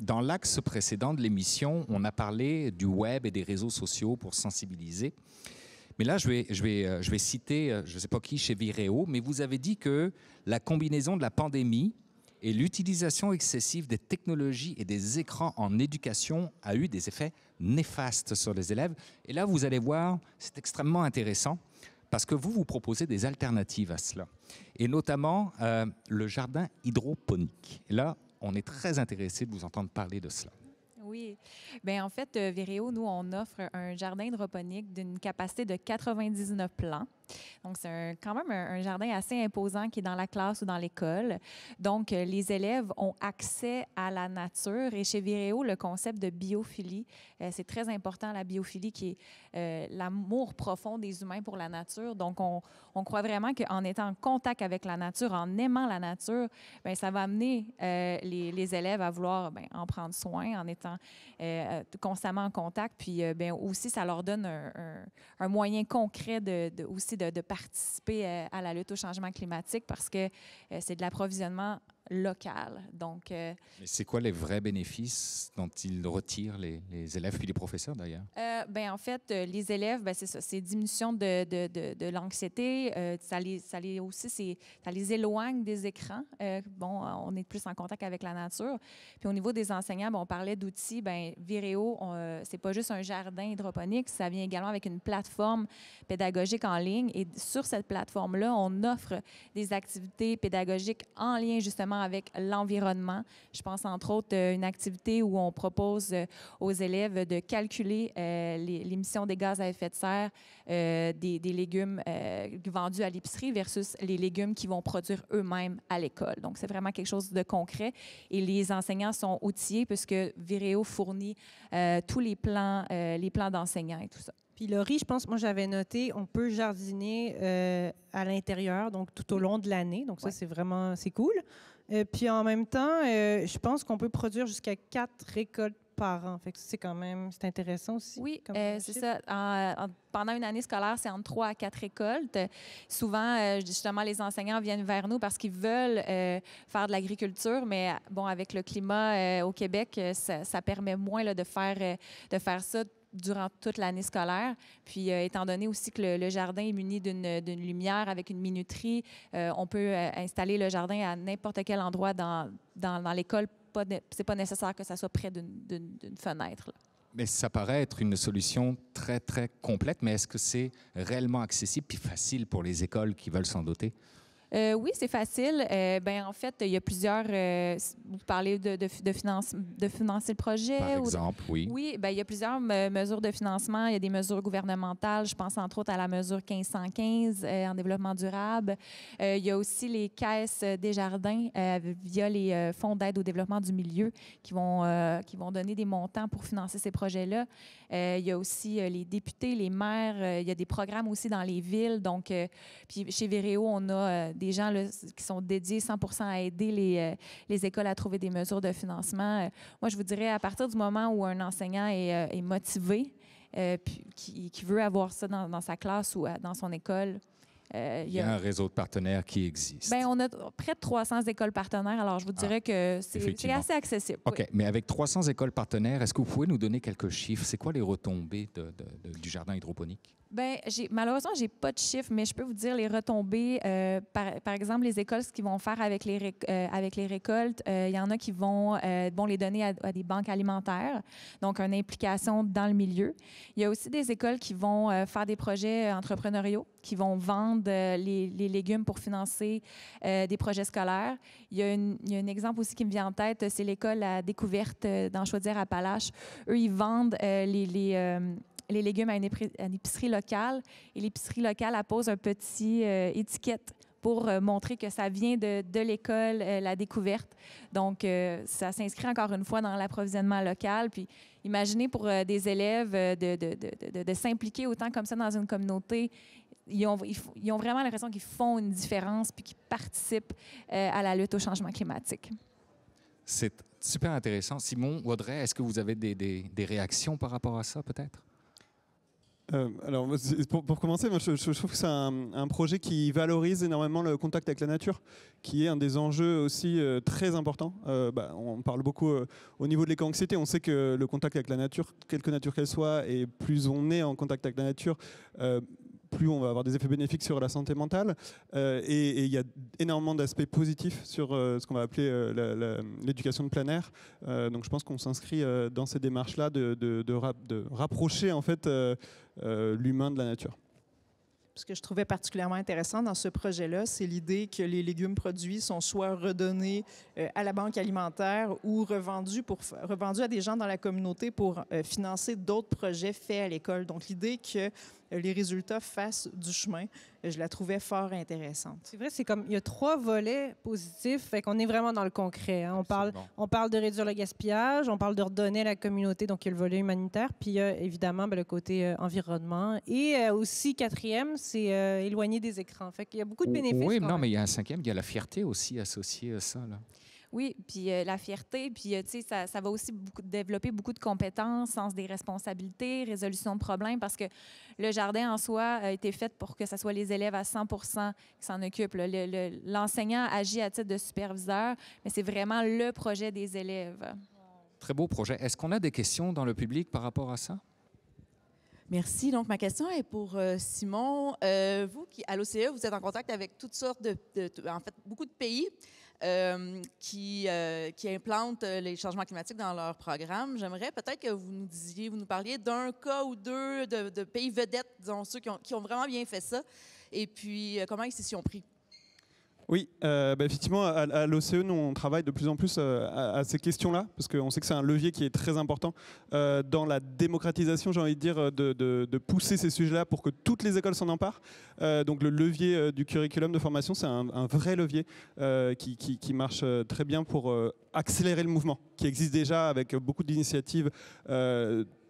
Dans l'axe précédent de l'émission, on a parlé du web et des réseaux sociaux pour sensibiliser. Mais là, je vais citer, je ne sais pas qui, chez Viréo, mais vous avez dit que la combinaison de la pandémie et l'utilisation excessive des technologies et des écrans en éducation a eu des effets néfastes sur les élèves. Et là, vous allez voir, c'est extrêmement intéressant parce que vous proposez des alternatives à cela. Et notamment le jardin hydroponique. Et là, on est très intéressé de vous entendre parler de cela. Oui. Bien, en fait, Viréo, nous, on offre un jardin hydroponique d'une capacité de 99 plants. Donc, c'est quand même un jardin assez imposant qui est dans la classe ou dans l'école. Donc, les élèves ont accès à la nature. Et chez Viréo, le concept de biophilie, c'est très important, la biophilie, qui est l'amour profond des humains pour la nature. Donc, on croit vraiment qu'en étant en contact avec la nature, en aimant la nature, bien, ça va amener les élèves à vouloir en prendre soin, en étant constamment en contact. Puis, bien, aussi, ça leur donne un moyen concret aussi de participer à la lutte au changement climatique parce que c'est de l'approvisionnement local. Donc, mais c'est quoi les vrais bénéfices dont ils retirent les élèves puis les professeurs d'ailleurs? Ben, en fait, les élèves, ben, c'est ça, c'est diminution de l'anxiété. Ça les éloigne des écrans. Bon, on est plus en contact avec la nature. Puis au niveau des enseignants, ben, on parlait d'outils. Ben, Viréo, c'est pas juste un jardin hydroponique, ça vient également avec une plateforme pédagogique en ligne. Et sur cette plateforme-là, on offre des activités pédagogiques en lien justement avec l'environnement. Je pense entre autres une activité où on propose aux élèves de calculer l'émission des gaz à effet de serre des légumes vendus à l'épicerie versus les légumes qu'ils vont produire eux-mêmes à l'école. Donc, c'est vraiment quelque chose de concret et les enseignants sont outillés puisque Viréo fournit tous les plans d'enseignants et tout ça. Puis Laurie, je pense, moi j'avais noté, on peut jardiner à l'intérieur, donc tout au long de l'année. Donc ça, c'est vraiment, c'est cool. Puis en même temps, je pense qu'on peut produire jusqu'à 4 récoltes par an. Fait que c'est quand même, c'est intéressant aussi. Oui, c'est ça. Pendant une année scolaire, c'est entre 3 à 4 récoltes. Souvent, justement, les enseignants viennent vers nous parce qu'ils veulent faire de l'agriculture, mais bon, avec le climat au Québec, ça permet moins là, de faire ça durant toute l'année scolaire. Puis, étant donné aussi que le jardin est muni d'une lumière avec une minuterie, on peut installer le jardin à n'importe quel endroit dans l'école. C'est pas nécessaire que ça soit près d'une fenêtre, là. Mais ça paraît être une solution très, très complète, mais est-ce que c'est réellement accessible et facile pour les écoles qui veulent s'en doter? Oui, c'est facile. En fait, il y a plusieurs... vous parlez de financer le projet? Par exemple, oui. Oui, il y a plusieurs mesures de financement. Il y a des mesures gouvernementales. Je pense entre autres à la mesure 1515 en développement durable. Il y a aussi les caisses des jardins via les fonds d'aide au développement du milieu qui vont donner des montants pour financer ces projets-là. Il y a aussi les députés, les maires. Il y a des programmes aussi dans les villes. Donc, puis chez Véréo, on a des gens là, qui sont dédiés 100% à aider les écoles à trouver des mesures de financement. Moi, je vous dirais, à partir du moment où un enseignant est motivé, puis qui veut avoir ça dans sa classe ou dans son école, il y a un réseau de partenaires qui existe. On a près de 300 écoles partenaires, alors je vous dirais que c'est assez accessible. OK, oui. Mais avec 300 écoles partenaires, est-ce que vous pouvez nous donner quelques chiffres? C'est quoi les retombées du jardin hydroponique? Malheureusement, je n'ai pas de chiffres, mais je peux vous dire les retombées. Par exemple, les écoles, ce qu'ils vont faire avec les récoltes, il y en a qui vont les donner à des banques alimentaires, donc une implication dans le milieu. Il y a aussi des écoles qui vont faire des projets entrepreneuriaux, qui vont vendre les légumes pour financer des projets scolaires. Il y a un exemple aussi qui me vient en tête, c'est l'école à découverte dans Chaudière-Appalaches. Eux, ils vendent les légumes à une épicerie locale, et l'épicerie locale appose un petit étiquette pour montrer que ça vient de l'école, la découverte. Donc, ça s'inscrit encore une fois dans l'approvisionnement local. Puis, imaginez pour des élèves de s'impliquer autant comme ça dans une communauté. Ils ont vraiment l'impression qu'ils font une différence puis qu'ils participent à la lutte au changement climatique. C'est super intéressant. Simon, Audrey, est-ce que vous avez des réactions par rapport à ça, peut-être? Alors, pour commencer, moi, je trouve que c'est un projet qui valorise énormément le contact avec la nature, qui est un des enjeux aussi très importants. On parle beaucoup au niveau de l'éco-anxiété. On sait que le contact avec la nature, quelque nature qu'elle soit, et plus on est en contact avec la nature, plus on va avoir des effets bénéfiques sur la santé mentale. Et il y a énormément d'aspects positifs sur ce qu'on va appeler l'éducation de plein air. Donc je pense qu'on s'inscrit dans ces démarches-là de rapprocher en fait l'humain de la nature. Ce que je trouvais particulièrement intéressant dans ce projet-là, c'est l'idée que les légumes produits sont soit redonnés à la banque alimentaire ou revendus à des gens dans la communauté pour financer d'autres projets faits à l'école. Donc, l'idée que les résultats fassent du chemin, je la trouvais fort intéressante. C'est vrai, c'est comme il y a 3 volets positifs, fait qu'on est vraiment dans le concret. Hein. On parle de réduire le gaspillage, on parle de redonner à la communauté, donc il y a le volet humanitaire, puis il y a évidemment le côté environnement. Et aussi, 4e, c'est éloigner des écrans. Fait qu'il y a beaucoup de bénéfices. Oui, mais il y a un 5e, il y a la fierté aussi associée à ça, là. Oui, puis la fierté, puis tu sais, ça va aussi développer beaucoup de compétences, sens des responsabilités, résolution de problèmes, parce que le jardin en soi a été fait pour que ce soit les élèves à 100% qui s'en occupent. L'enseignant agit à titre de superviseur, mais c'est vraiment le projet des élèves. Très beau projet. Est-ce qu'on a des questions dans le public par rapport à ça? Merci. Donc, ma question est pour Simon. Vous, qui, à l'OCE, vous êtes en contact avec toutes sortes en fait, beaucoup de pays qui implantent les changements climatiques dans leur programme. J'aimerais peut-être que vous nous parliez d'un cas ou deux de pays vedettes, disons, ceux qui ont vraiment bien fait ça, et puis comment ils s'y sont pris. Oui, effectivement, à l'OCE, nous, on travaille de plus en plus à ces questions-là, parce qu'on sait que c'est un levier qui est très important dans la démocratisation, j'ai envie de dire, de pousser ces sujets-là pour que toutes les écoles s'en emparent. Donc le levier du curriculum de formation, c'est un vrai levier qui marche très bien pour accélérer le mouvement, qui existe déjà avec beaucoup d'initiatives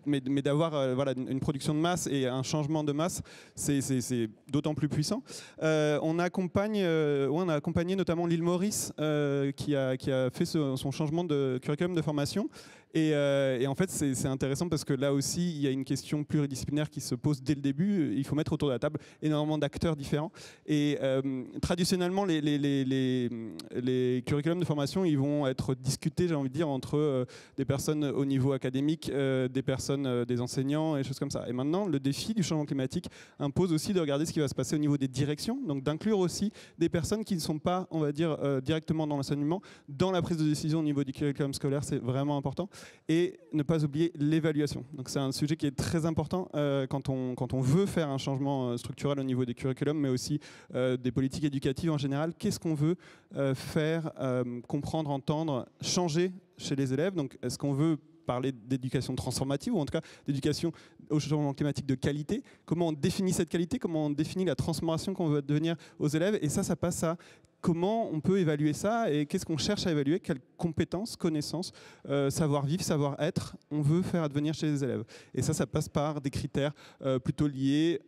mais d'avoir voilà, une production de masse et un changement de masse, c'est d'autant plus puissant. On a accompagné notamment l'île Maurice qui a fait son changement de curriculum de formation. Et en fait, c'est intéressant parce que là aussi, il y a une question pluridisciplinaire qui se pose dès le début. Il faut mettre autour de la table énormément d'acteurs différents. Et traditionnellement, les curriculums de formation, ils vont être discutés, j'ai envie de dire, entre des personnes au niveau académique, des personnes, des enseignants et choses comme ça. Et maintenant, le défi du changement climatique impose aussi de regarder ce qui va se passer au niveau des directions, donc d'inclure aussi des personnes qui ne sont pas, on va dire, directement dans l'enseignement, dans la prise de décision au niveau du curriculum scolaire. C'est vraiment important. Et ne pas oublier l'évaluation. Donc c'est un sujet qui est très important quand on veut faire un changement structurel au niveau des curriculums, mais aussi des politiques éducatives en général. Qu'est-ce qu'on veut faire, comprendre, entendre, changer chez les élèves? Donc est-ce qu'on veut parler d'éducation transformative ou en tout cas d'éducation au changement climatique de qualité? Comment on définit cette qualité? Comment on définit la transformation qu'on veut devenir aux élèves? Et ça passe à comment on peut évaluer ça et qu'est-ce qu'on cherche à évaluer? Quelles compétences, connaissances, savoir-vivre, savoir-être on veut faire advenir chez les élèves? Et ça passe par des critères plutôt liés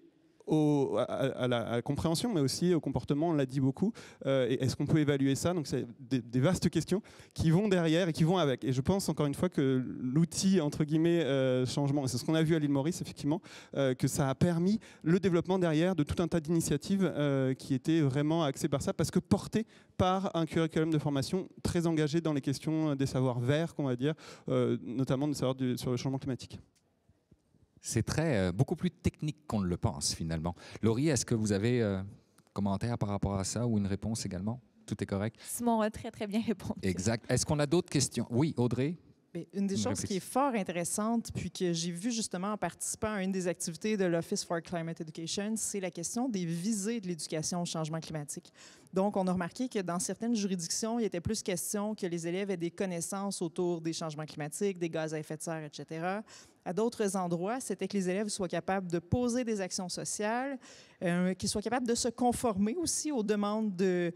à la compréhension, mais aussi au comportement, on l'a dit beaucoup. Et est-ce qu'on peut évaluer ça? Donc c'est des vastes questions qui vont derrière et qui vont avec. Et je pense encore une fois que l'outil, entre guillemets, changement, et c'est ce qu'on a vu à l'île Maurice, effectivement, que ça a permis le développement derrière de tout un tas d'initiatives qui étaient vraiment axées par ça, parce que portées par un curriculum de formation très engagé dans les questions des savoirs verts, qu'on va dire, notamment des savoirs sur le changement climatique. C'est beaucoup plus technique qu'on ne le pense finalement. Laurie, est-ce que vous avez un commentaire par rapport à ça ou une réponse également? Tout est correct? Simon a très, très bien répondu. Exact. Est-ce qu'on a d'autres questions? Oui, Audrey? Une des choses qui est fort intéressante, puis que j'ai vu justement en participant à une des activités de l'Office for Climate Education, c'est la question des visées de l'éducation au changement climatique. Donc, on a remarqué que dans certaines juridictions, il était plus question que les élèves aient des connaissances autour des changements climatiques, des gaz à effet de serre, etc. À d'autres endroits, c'était que les élèves soient capables de poser des actions sociales, qu'ils soient capables de se conformer aussi aux demandes de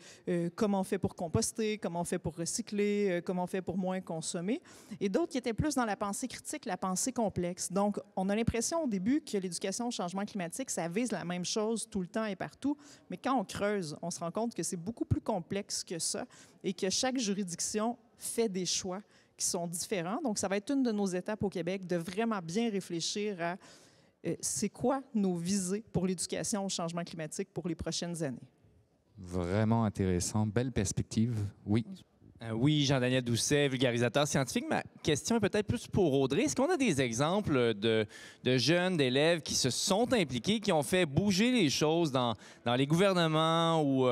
comment on fait pour composter, comment on fait pour recycler, comment on fait pour moins consommer, et d'autres qui étaient plus dans la pensée critique, la pensée complexe. Donc, on a l'impression au début que l'éducation au changement climatique, ça vise la même chose tout le temps et partout, mais quand on creuse, on se rend compte que c'est beaucoup plus complexe que ça et que chaque juridiction fait des choix qui sont différents. Donc, ça va être une de nos étapes au Québec de vraiment bien réfléchir à c'est quoi nos visées pour l'éducation au changement climatique pour les prochaines années. Vraiment intéressant. Belle perspective. Oui. Oui, Jean-Daniel Doucet, vulgarisateur scientifique. Ma question est peut-être plus pour Audrey. Est-ce qu'on a des exemples de jeunes, d'élèves qui se sont impliqués, qui ont fait bouger les choses dans les gouvernements ou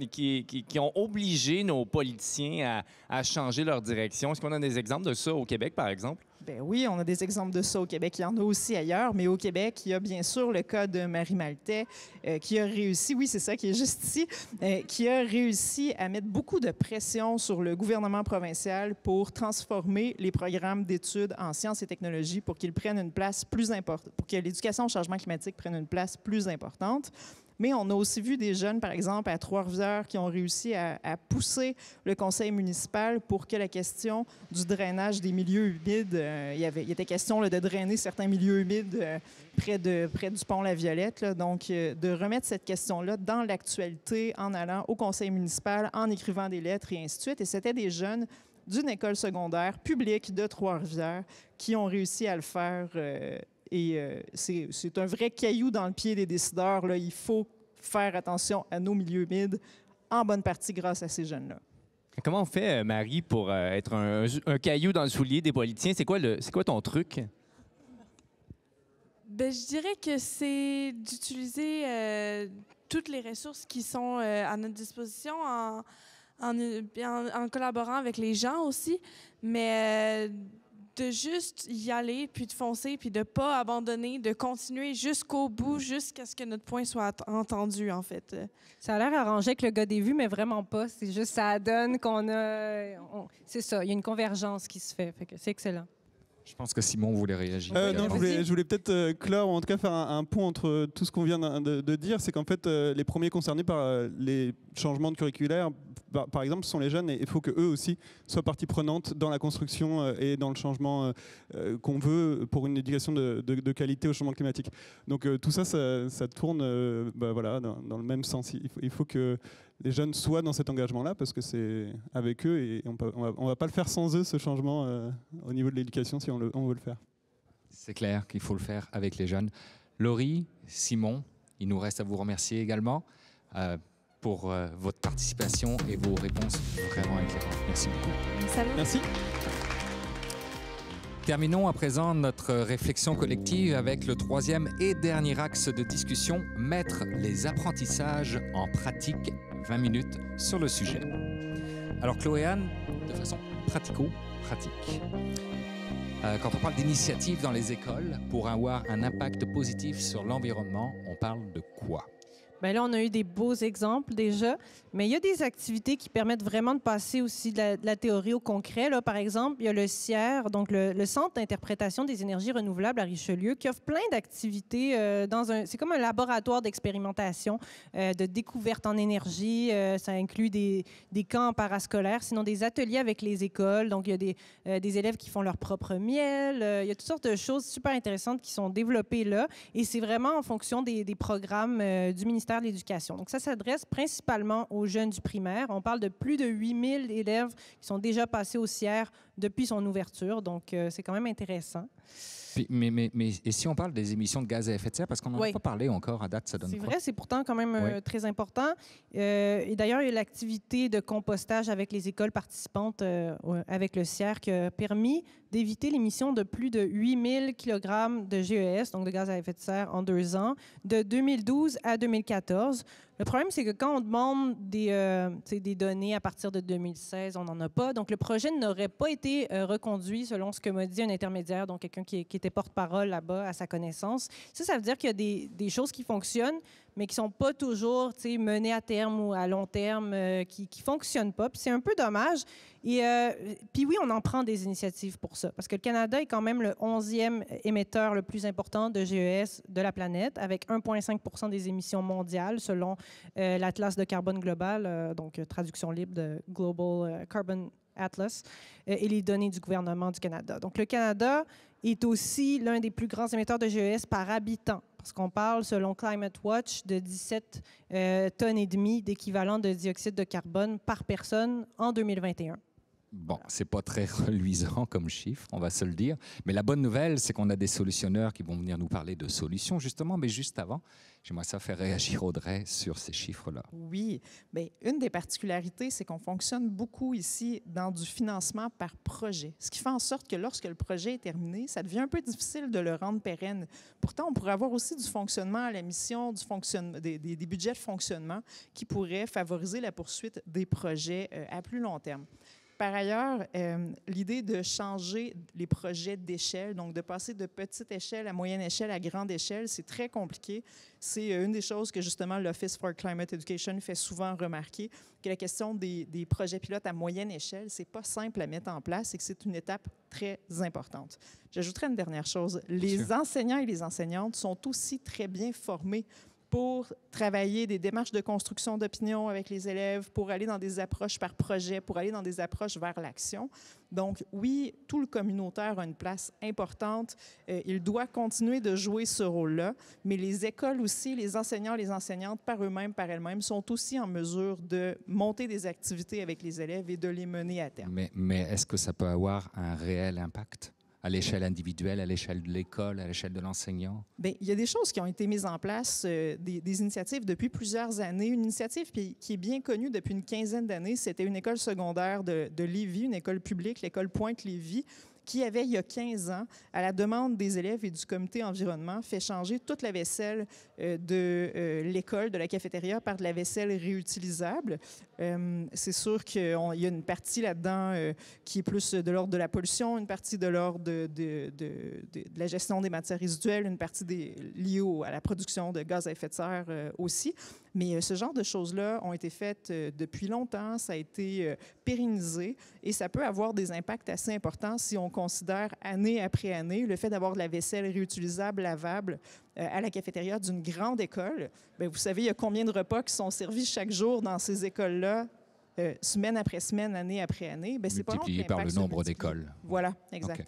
qui ont obligé nos politiciens à changer leur direction? Est-ce qu'on a des exemples de ça au Québec, par exemple? Bien oui, on a des exemples de ça au Québec. Il y en a aussi ailleurs, mais au Québec, il y a bien sûr le cas de Marie Maltais qui a réussi, oui, c'est ça qui est juste ici, qui a réussi à mettre beaucoup de pression sur le gouvernement provincial pour transformer les programmes d'études en sciences et technologies pour qu'ils prennent une place plus importante, pour que l'éducation au changement climatique prenne une place plus importante. Mais on a aussi vu des jeunes, par exemple, à Trois-Rivières, qui ont réussi à pousser le conseil municipal pour que la question du drainage des milieux humides, il était question là, de drainer certains milieux humides près du pont La Violette. Là, donc, de remettre cette question-là dans l'actualité en allant au conseil municipal, en écrivant des lettres et ainsi de suite. Et c'était des jeunes d'une école secondaire publique de Trois-Rivières qui ont réussi à le faire. C'est un vrai caillou dans le pied des décideurs. Là. Il faut faire attention à nos milieux humides, en bonne partie grâce à ces jeunes-là. Comment on fait, Marie, pour être un caillou dans le soulier des politiciens? C'est quoi ton truc? Ben, je dirais que c'est d'utiliser toutes les ressources qui sont à notre disposition en collaborant avec les gens aussi, mais de juste y aller, puis de foncer, puis de ne pas abandonner, de continuer jusqu'au bout, jusqu'à ce que notre point soit entendu, en fait. Ça a l'air arrangé avec le gars des vues, mais vraiment pas. C'est juste, ça donne qu'on a... c'est ça, il y a une convergence qui se fait que c'est excellent. Je pense que Simon voulait réagir. Non, je voulais peut-être clore, ou en tout cas faire un pont entre tout ce qu'on vient de dire. C'est qu'en fait, les premiers concernés par les changements de curriculaire, par exemple, ce sont les jeunes et il faut qu'eux aussi soient partie prenante dans la construction et dans le changement qu'on veut pour une éducation de qualité au changement climatique. Donc tout ça, ça tourne voilà, dans le même sens. Il faut que les jeunes soient dans cet engagement-là parce que c'est avec eux et on va pas le faire sans eux, ce changement au niveau de l'éducation si on veut le faire. C'est clair qu'il faut le faire avec les jeunes. Laurie, Simon, il nous reste à vous remercier également pour votre participation et vos réponses vraiment éclairantes. Merci beaucoup. Merci. Terminons à présent notre réflexion collective avec le troisième et dernier axe de discussion, mettre les apprentissages en pratique. 20 minutes sur le sujet. Alors Chloé-Anne, de façon pratico-pratique. Quand on parle d'initiatives dans les écoles pour avoir un impact positif sur l'environnement, on parle de quoi? Bien là, on a eu des beaux exemples déjà, mais il y a des activités qui permettent vraiment de passer aussi de la théorie au concret. Là, par exemple, il y a le CIER, donc le Centre d'interprétation des énergies renouvelables à Richelieu, qui offre plein d'activités c'est comme un laboratoire d'expérimentation, de découverte en énergie. Ça inclut des camps parascolaires, sinon des ateliers avec les écoles. Donc, il y a des élèves qui font leur propre miel. Il y a toutes sortes de choses super intéressantes qui sont développées là. Et c'est vraiment en fonction des programmes du ministère de l'Éducation. Donc, ça s'adresse principalement aux jeunes du primaire. On parle de plus de 8000 élèves qui sont déjà passés au CIER depuis son ouverture. Donc, c'est quand même intéressant. Puis, mais et si on parle des émissions de gaz à effet de serre, parce qu'on n'en a pas parlé encore à date, ça donne quoi? C'est vrai, c'est pourtant quand même très important. Et d'ailleurs, il y a l'activité de compostage avec les écoles participantes avec le CIER qui a permis d'éviter l'émission de plus de 8000 kg de GES, donc de gaz à effet de serre, en 2 ans, de 2012 à 2014. Le problème, c'est que quand on demande des données à partir de 2016, on n'en a pas. Donc, le projet n'aurait pas été reconduit selon ce que m'a dit un intermédiaire, donc quelqu'un qui était porte-parole là-bas à sa connaissance. Ça veut dire qu'il y a des choses qui fonctionnent, mais qui ne sont pas toujours menées à terme ou à long terme, qui ne fonctionnent pas. Puis c'est un peu dommage. Et puis oui, on en prend des initiatives pour ça, parce que le Canada est quand même le 11e émetteur le plus important de GES de la planète, avec 1,5 % des émissions mondiales, selon l'Atlas de carbone global, donc traduction libre de Global Carbon Atlas, et les données du gouvernement du Canada. Donc le Canada est aussi l'un des plus grands émetteurs de GES par habitant, parce qu'on parle, selon Climate Watch, de 17 tonnes et demie d'équivalent de dioxyde de carbone par personne en 2021. Bon, c'est pas très reluisant comme chiffre, on va se le dire. Mais la bonne nouvelle, c'est qu'on a des solutionneurs qui vont venir nous parler de solutions, justement. Mais juste avant, j'aimerais ça faire réagir Audrey sur ces chiffres-là. Oui. Bien, une des particularités, c'est qu'on fonctionne beaucoup ici dans du financement par projet. Ce qui fait en sorte que lorsque le projet est terminé, ça devient un peu difficile de le rendre pérenne. Pourtant, on pourrait avoir aussi du fonctionnement à la mission, des budgets de fonctionnement qui pourraient favoriser la poursuite des projets à plus long terme. Par ailleurs, l'idée de changer les projets d'échelle, donc de passer de petite échelle à moyenne échelle à grande échelle, c'est très compliqué. C'est une des choses que justement l'Office for Climate Education fait souvent remarquer, que la question des projets pilotes à moyenne échelle, c'est pas simple à mettre en place et que c'est une étape très importante. J'ajouterais une dernière chose. Les enseignants et les enseignantes sont aussi très bien formés pour travailler des démarches de construction d'opinion avec les élèves, pour aller dans des approches par projet, pour aller dans des approches vers l'action. Donc, oui, tout le communautaire a une place importante. Il doit continuer de jouer ce rôle-là, mais les écoles aussi, les enseignants, les enseignantes, par eux-mêmes, par elles-mêmes, sont aussi en mesure de monter des activités avec les élèves et de les mener à terme. Mais est-ce que ça peut avoir un réel impact? À l'échelle individuelle, à l'échelle de l'école, à l'échelle de l'enseignant? Bien, il y a des choses qui ont été mises en place, des initiatives depuis plusieurs années. Une initiative qui est bien connue depuis une quinzaine d'années, c'était une école secondaire de Lévis, une école publique, l'école Pointe-Lévis, qui avait, il y a 15 ans, à la demande des élèves et du comité environnement, fait changer toute la vaisselle de l'école, de la cafétéria, par de la vaisselle réutilisable. C'est sûr qu'il y a une partie là-dedans qui est plus de l'ordre de la pollution, une partie de l'ordre de la gestion des matières résiduelles, une partie liée à la production de gaz à effet de serre aussi. Mais ce genre de choses-là ont été faites depuis longtemps, ça a été pérennisé et ça peut avoir des impacts assez importants si on considère année après année le fait d'avoir de la vaisselle réutilisable, lavable à la cafétéria d'une grande école. Bien, vous savez, il y a combien de repas qui sont servis chaque jour dans ces écoles-là? semaine après semaine, année après année, bien, c'est pas long que Multiplié par le l'impact se nombre multiplie. d'écoles. Voilà, exact. OK.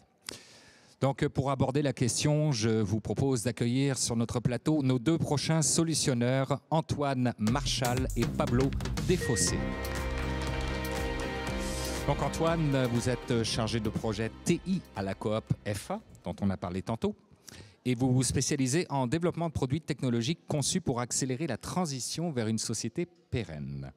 Donc, pour aborder la question, je vous propose d'accueillir sur notre plateau nos deux prochains solutionneurs, Antoine Marchal et Pablo Desfossés. Donc, Antoine, vous êtes chargé de projet TI à la coop FA, dont on a parlé tantôt, et vous vous spécialisez en développement de produits technologiques conçus pour accélérer la transition vers une société pérenne.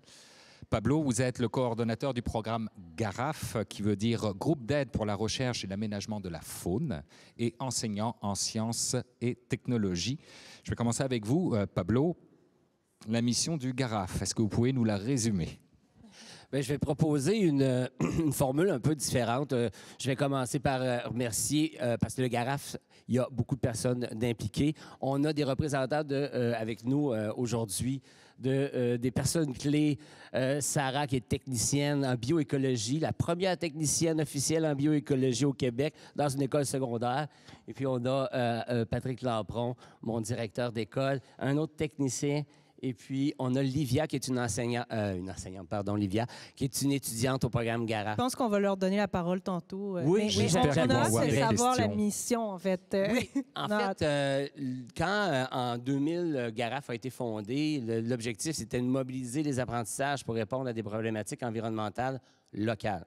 Pablo, vous êtes le coordonnateur du programme GARAF, qui veut dire Groupe d'aide pour la recherche et l'aménagement de la faune, et enseignant en sciences et technologies. Je vais commencer avec vous, Pablo. La mission du GARAF, est-ce que vous pouvez nous la résumer? Bien, je vais proposer une formule un peu différente. Je vais commencer par remercier, parce que le GARAF, il y a beaucoup de personnes d'impliquées. On a des représentants avec nous aujourd'hui, des personnes clés. Sarah, qui est technicienne en bioécologie, la première technicienne officielle en bioécologie au Québec dans une école secondaire. Et puis, on a Patrick Lampron, mon directeur d'école, un autre technicien. Et puis, on a Livia, qui est une enseignante, Livia, qui est une étudiante au programme GARAF. Je pense qu'on va leur donner la parole tantôt. Oui, j'espère on a hâte de des savoir la questions. mission, en fait. Oui, en fait, quand en 2000, GARAF a été fondé, l'objectif, c'était de mobiliser les apprentissages pour répondre à des problématiques environnementales locales.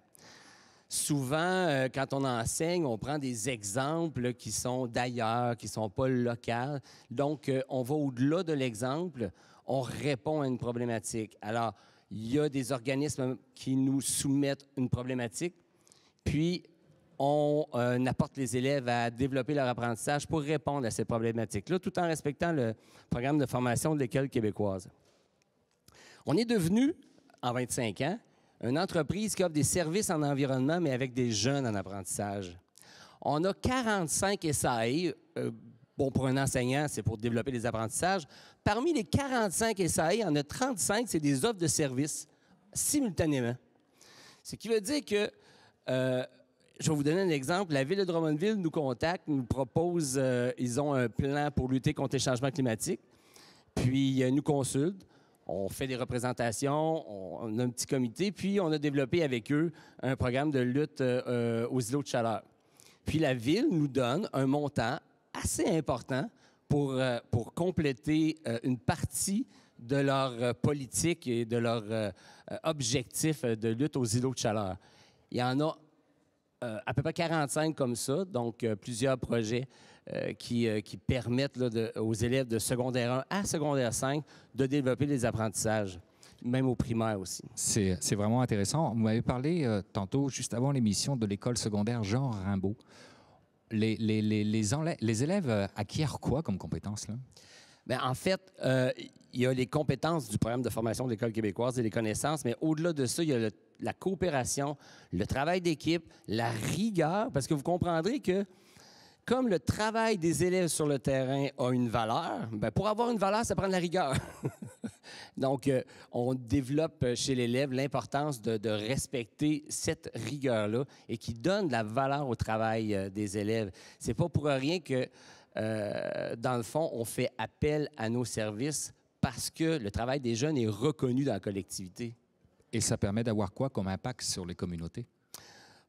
Souvent, quand on enseigne, on prend des exemples qui sont d'ailleurs, qui ne sont pas locaux. Donc, on va au-delà de l'exemple, on répond à une problématique. Alors, il y a des organismes qui nous soumettent une problématique, puis on apporte les élèves à développer leur apprentissage pour répondre à ces problématiques-là, tout en respectant le programme de formation de l'École québécoise. On est devenu, en 25 ans, une entreprise qui offre des services en environnement, mais avec des jeunes en apprentissage. On a 45 SAE. Bon, pour un enseignant, c'est pour développer les apprentissages. Parmi les 45 SAE, il y en a 35, c'est des offres de services simultanément. Ce qui veut dire que, je vais vous donner un exemple, la Ville de Drummondville nous contacte, nous propose, ils ont un plan pour lutter contre les changements climatiques, puis nous consultent. On fait des représentations, on a un petit comité, puis on a développé avec eux un programme de lutte aux îlots de chaleur. Puis la Ville nous donne un montant assez important pour compléter une partie de leur politique et de leur objectif de lutte aux îlots de chaleur. Il y en a à peu près 45 comme ça, donc plusieurs projets qui permettent aux élèves de secondaire 1 à secondaire 5 de développer les apprentissages, même au primaire aussi. C'est vraiment intéressant. Vous m'avez parlé tantôt, juste avant l'émission, de l'école secondaire Jean Rimbaud. Les élèves acquièrent quoi comme compétences, là? Bien, en fait, il y a les compétences du programme de formation de l'École québécoise et les connaissances, mais au-delà de ça, il y a la coopération, le travail d'équipe, la rigueur, parce que vous comprendrez que comme le travail des élèves sur le terrain a une valeur, bien, pour avoir une valeur, ça prend de la rigueur. Donc, on développe chez l'élève l'importance de respecter cette rigueur-là et qui donne de la valeur au travail des élèves. C'est pas pour rien que, dans le fond, on fait appel à nos services parce que le travail des jeunes est reconnu dans la collectivité. Et ça permet d'avoir quoi comme impact sur les communautés?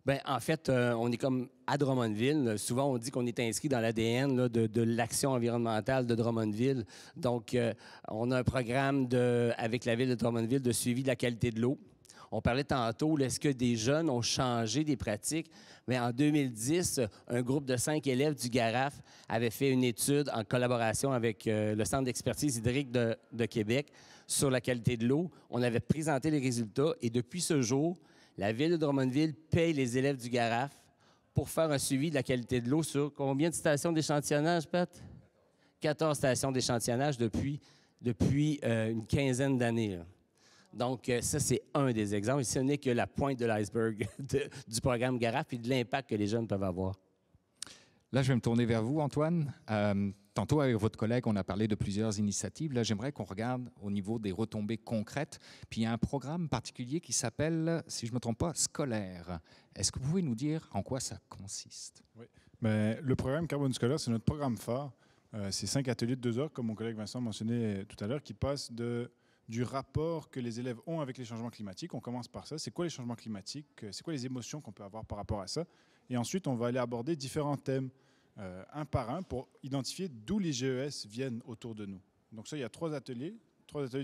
Bien, en fait, on est comme à Drummondville. Souvent, on dit qu'on est inscrit dans l'ADN de l'action environnementale de Drummondville. Donc, on a un programme avec la Ville de Drummondville de suivi de la qualité de l'eau. On parlait tantôt, est-ce que des jeunes ont changé des pratiques? Mais en 2010, un groupe de 5 élèves du GARAF avait fait une étude en collaboration avec le Centre d'expertise hydrique de Québec sur la qualité de l'eau. On avait présenté les résultats et depuis ce jour, la Ville de Drummondville paye les élèves du GARAF pour faire un suivi de la qualité de l'eau sur combien de stations d'échantillonnage, Pat? 14 stations d'échantillonnage depuis une quinzaine d'années. Donc, ça, c'est un des exemples. Et ce n'est que la pointe de l'iceberg du programme GARAF et de l'impact que les jeunes peuvent avoir. Là, je vais me tourner vers vous, Antoine. Tantôt, avec votre collègue, on a parlé de plusieurs initiatives. Là, j'aimerais qu'on regarde au niveau des retombées concrètes. Puis, il y a un programme particulier qui s'appelle, si je ne me trompe pas, Scolaire. Est-ce que vous pouvez nous dire en quoi ça consiste? Oui. Bien, le programme Carbone scolaire, c'est notre programme phare. C'est 5 ateliers de 2 heures, comme mon collègue Vincent mentionnait tout à l'heure, qui passent de du rapport que les élèves ont avec les changements climatiques. On commence par ça. C'est quoi les changements climatiques? C'est quoi les émotions qu'on peut avoir par rapport à ça? Et ensuite, on va aller aborder différents thèmes un par un pour identifier d'où les GES viennent autour de nous. Donc ça, il y a 3 ateliers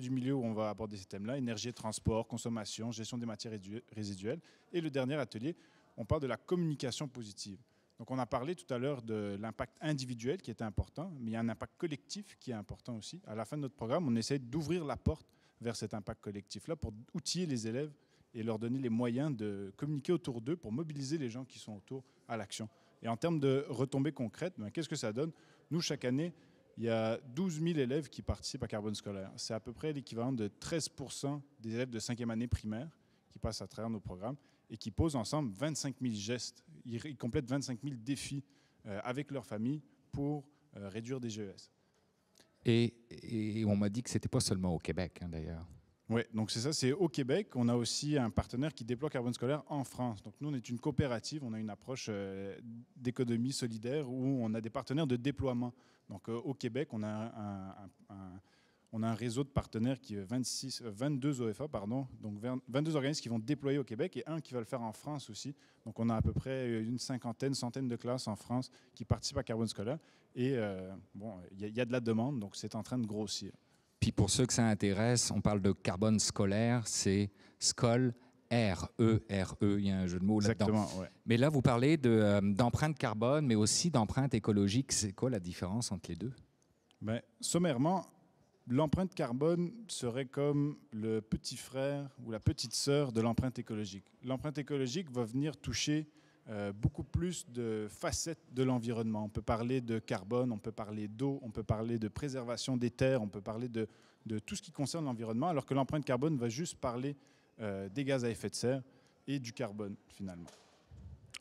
du milieu où on va aborder ces thèmes-là: énergie et transport, consommation, gestion des matières résiduelles. Et le dernier atelier, on parle de la communication positive. Donc on a parlé tout à l'heure de l'impact individuel qui était important, mais il y a un impact collectif qui est important aussi. À la fin de notre programme, on essaie d'ouvrir la porte vers cet impact collectif-là pour outiller les élèves et leur donner les moyens de communiquer autour d'eux pour mobiliser les gens qui sont autour à l'action. Et en termes de retombées concrètes, qu'est-ce que ça donne? Nous, chaque année, il y a 12 000 élèves qui participent à Carbone scolaire. C'est à peu près l'équivalent de 13 % des élèves de 5e année primaire qui passent à travers nos programmes et qui posent ensemble 25 000 gestes. Ils complètent 25 000 défis avec leur famille pour réduire des GES. Et on m'a dit que ce n'était pas seulement au Québec, d'ailleurs. Oui, donc c'est ça, c'est au Québec. On a aussi un partenaire qui déploie Carbone scolaire en France. Donc nous, on est une coopérative, on a une approche d'économie solidaire où on a des partenaires de déploiement. Donc au Québec, on a un réseau de partenaires qui est 22 OFA, donc 22 organismes qui vont déployer au Québec et un qui va le faire en France aussi. Donc on a à peu près une centaine de classes en France qui participent à Carbone scolaire. Et il y a de la demande, donc c'est en train de grossir. Puis pour ceux que ça intéresse, on parle de carbone scolaire, c'est SCOL, R-E-R-E, il y a un jeu de mots là-dedans. Exactement, ouais. Mais là, vous parlez d'empreinte carbone, mais aussi d'empreinte écologique. C'est quoi la différence entre les deux? Sommairement, l'empreinte carbone serait comme le petit frère ou la petite sœur de l'empreinte écologique. L'empreinte écologique va venir toucher beaucoup plus de facettes de l'environnement. On peut parler de carbone, on peut parler d'eau, on peut parler de préservation des terres, on peut parler de tout ce qui concerne l'environnement, alors que l'empreinte carbone va juste parler des gaz à effet de serre et du carbone, finalement.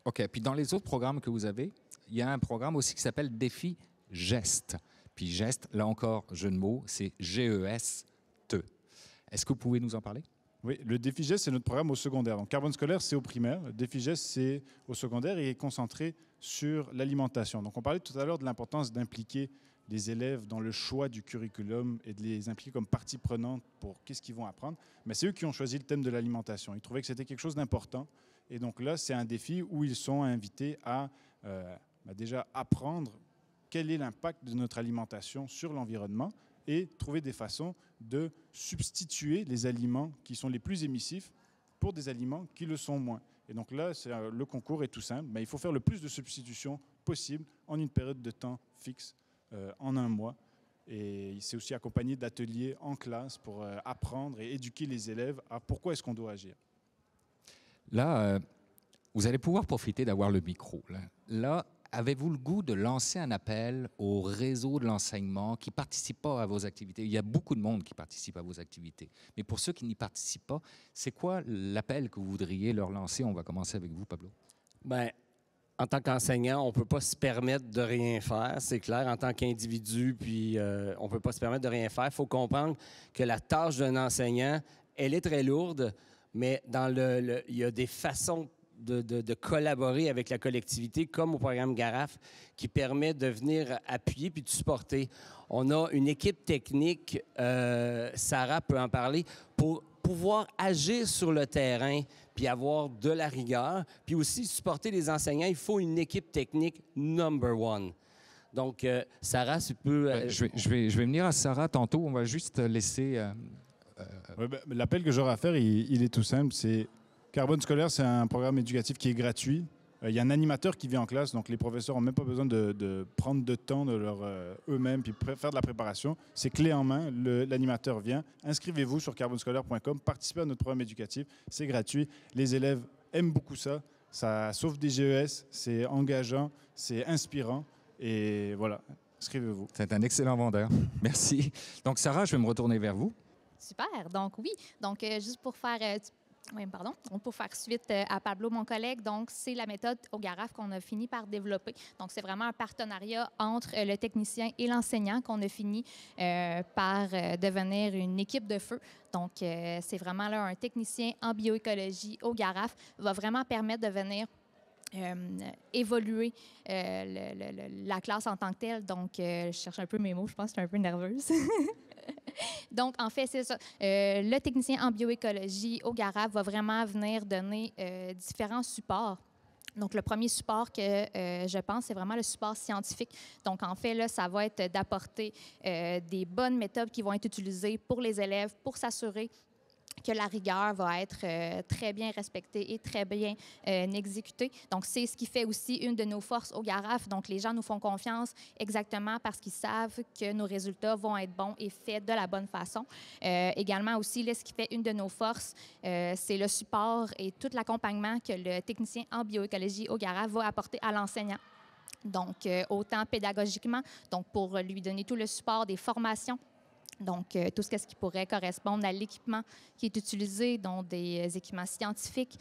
OK. Puis dans les autres programmes que vous avez, il y a un programme aussi qui s'appelle Défi Geste. Puis Geste, là encore, jeu de mots, c'est G-E-S-T. Est-ce que vous pouvez nous en parler? Oui, le Défi Geste, c'est notre programme au secondaire. Donc, Carbone scolaire, c'est au primaire. Le Défi Geste, c'est au secondaire et est concentré sur l'alimentation. Donc, on parlait tout à l'heure de l'importance d'impliquer les élèves dans le choix du curriculum et de les impliquer comme partie prenante pour qu'est-ce qu'ils vont apprendre. Mais c'est eux qui ont choisi le thème de l'alimentation. Ils trouvaient que c'était quelque chose d'important. Et donc là, c'est un défi où ils sont invités à déjà apprendre quel est l'impact de notre alimentation sur l'environnement et trouver des façons de substituer les aliments qui sont les plus émissifs pour des aliments qui le sont moins. Et donc là, le concours est tout simple. Mais il faut faire le plus de substitutions possible en une période de temps fixe, en un mois. Et c'est aussi accompagné d'ateliers en classe pour apprendre et éduquer les élèves à pourquoi est-ce qu'on doit agir. Là, vous allez pouvoir profiter d'avoir le micro. Là, avez-vous le goût de lancer un appel au réseau de l'enseignement qui ne participe pas à vos activités? Il y a beaucoup de monde qui participe à vos activités. Mais pour ceux qui n'y participent pas, c'est quoi l'appel que vous voudriez leur lancer? On va commencer avec vous, Pablo. En tant qu'enseignant, on ne peut pas se permettre de rien faire, c'est clair. En tant qu'individu, puis on ne peut pas se permettre de rien faire. Il faut comprendre que la tâche d'un enseignant, elle est très lourde, mais il y a des façons de collaborer avec la collectivité, comme au programme GARAF, qui permet de venir appuyer puis de supporter. On a une équipe technique, Sarah peut en parler, pour pouvoir agir sur le terrain puis avoir de la rigueur, puis aussi supporter les enseignants. Il faut une équipe technique number one. Donc, Sarah, tu peux... Je vais venir à Sarah tantôt. On va juste laisser... L'appel que j'aurai à faire, il est tout simple. C'est Carbone scolaire, c'est un programme éducatif qui est gratuit. Il y a un animateur qui vient en classe, donc les professeurs n'ont même pas besoin de prendre de temps de eux-mêmes puis faire de la préparation. C'est clé en main, l'animateur vient. Inscrivez-vous sur carbonscolaire.com, participez à notre programme éducatif, c'est gratuit. Les élèves aiment beaucoup ça, ça sauve des GES, c'est engageant, c'est inspirant et voilà, inscrivez-vous. C'est un excellent vendeur, merci. Donc Sarah, je vais me retourner vers vous. Super, donc oui, donc juste pour faire... pour faire suite à Pablo, mon collègue, donc c'est la méthode au GARAF qu'on a fini par développer. Donc, c'est vraiment un partenariat entre le technicien et l'enseignant qu'on a fini par devenir une équipe de feu. Donc, c'est vraiment là un technicien en bioécologie au GARAF va vraiment permettre de venir évoluer la classe en tant que telle. Donc, je cherche un peu mes mots, je pense que je suis un peu nerveuse. Donc, en fait, c'est ça. Le technicien en bioécologie au Garaf va vraiment venir donner différents supports. Donc, le premier support que je pense, c'est vraiment le support scientifique. Donc, en fait, là, ça va être d'apporter des bonnes méthodes qui vont être utilisées pour les élèves pour s'assurer que la rigueur va être très bien respectée et très bien exécutée. Donc, c'est ce qui fait aussi une de nos forces au Garaf. Donc, les gens nous font confiance exactement parce qu'ils savent que nos résultats vont être bons et faits de la bonne façon. Également aussi, là, ce qui fait une de nos forces, c'est le support et tout l'accompagnement que le technicien en bioécologie au Garaf va apporter à l'enseignant. Donc, autant pédagogiquement, donc pour lui donner tout le support des formations. Donc, tout ce qui pourrait correspondre à l'équipement qui est utilisé, donc des équipements scientifiques,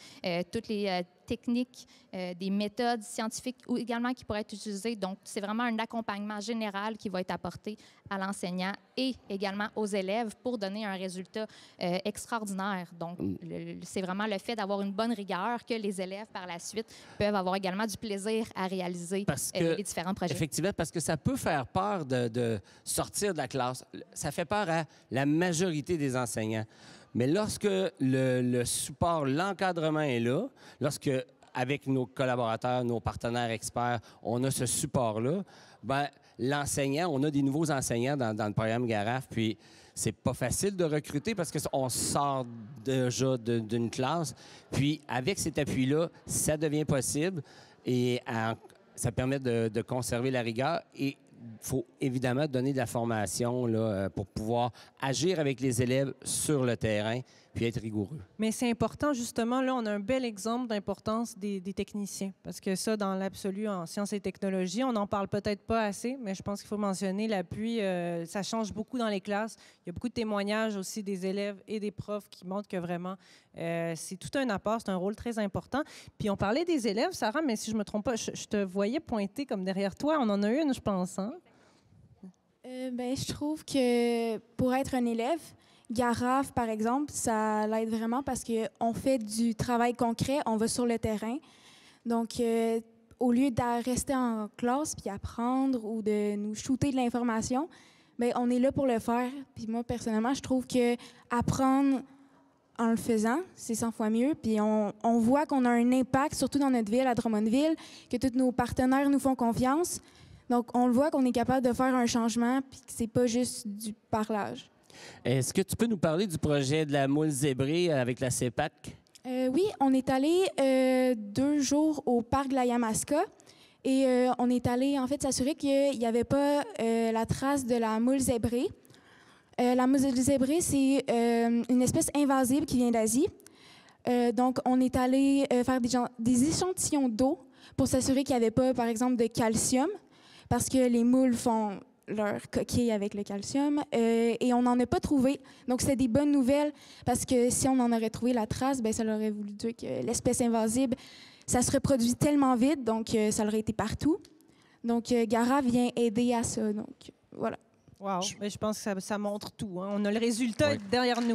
toutes les techniques, des méthodes scientifiques ou également qui pourraient être utilisées. Donc, c'est vraiment un accompagnement général qui va être apporté à l'enseignant et également aux élèves pour donner un résultat extraordinaire. Donc, c'est vraiment le fait d'avoir une bonne rigueur que les élèves, par la suite, peuvent avoir également du plaisir à réaliser les différents projets. Effectivement, parce que ça peut faire peur de sortir de la classe. Ça fait peur à la majorité des enseignants. Mais lorsque le support, l'encadrement est là, lorsque, avec nos collaborateurs, nos partenaires experts, on a ce support-là, bien, l'enseignant, on a des nouveaux enseignants dans le programme Garaf, puis c'est pas facile de recruter parce qu'on sort déjà d'une classe. Puis, avec cet appui-là, ça devient possible et ça permet de conserver la rigueur et il faut évidemment donner de la formation là, pour pouvoir agir avec les élèves sur le terrain puis être rigoureux. Mais c'est important, justement, là, on a un bel exemple d'importance des techniciens. Parce que ça, dans l'absolu, en sciences et technologies, on n'en parle peut-être pas assez, mais je pense qu'il faut mentionner l'appui. Ça change beaucoup dans les classes. Il y a beaucoup de témoignages aussi des élèves et des profs qui montrent que vraiment, c'est tout un apport, c'est un rôle très important. Puis on parlait des élèves, Sarah, mais si je ne me trompe pas, je te voyais pointer comme derrière toi. On en a une, je pense, hein? Je trouve que pour être un élève, Garaf, par exemple, ça l'aide vraiment parce qu'on fait du travail concret, on va sur le terrain. Donc, au lieu de rester en classe puis apprendre ou de nous shooter de l'information, on est là pour le faire. Puis moi, personnellement, je trouve que apprendre en le faisant, c'est 100 fois mieux. Puis on voit qu'on a un impact, surtout dans notre ville, à Drummondville, que tous nos partenaires nous font confiance. Donc, on le voit qu'on est capable de faire un changement puis que c'est pas juste du parlage. Est-ce que tu peux nous parler du projet de la moule zébrée avec la CEPAC? Oui, on est allé 2 jours au parc de la Yamaska et on est allé en fait s'assurer qu'il n'y avait pas la trace de la moule zébrée. La moule zébrée, c'est une espèce invasive qui vient d'Asie. Donc, on est allé faire des échantillons d'eau pour s'assurer qu'il n'y avait pas, par exemple, de calcium, parce que les moules font leur coquille avec le calcium, et on n'en a pas trouvé. Donc, c'est des bonnes nouvelles, parce que si on en aurait trouvé la trace, ça aurait voulu dire que l'espèce invasive, ça se reproduit tellement vite, donc ça aurait été partout. Donc, Garaf vient aider à ça. Donc, voilà. Wow! Mais je pense que ça montre tout, hein? On a le résultat derrière nous.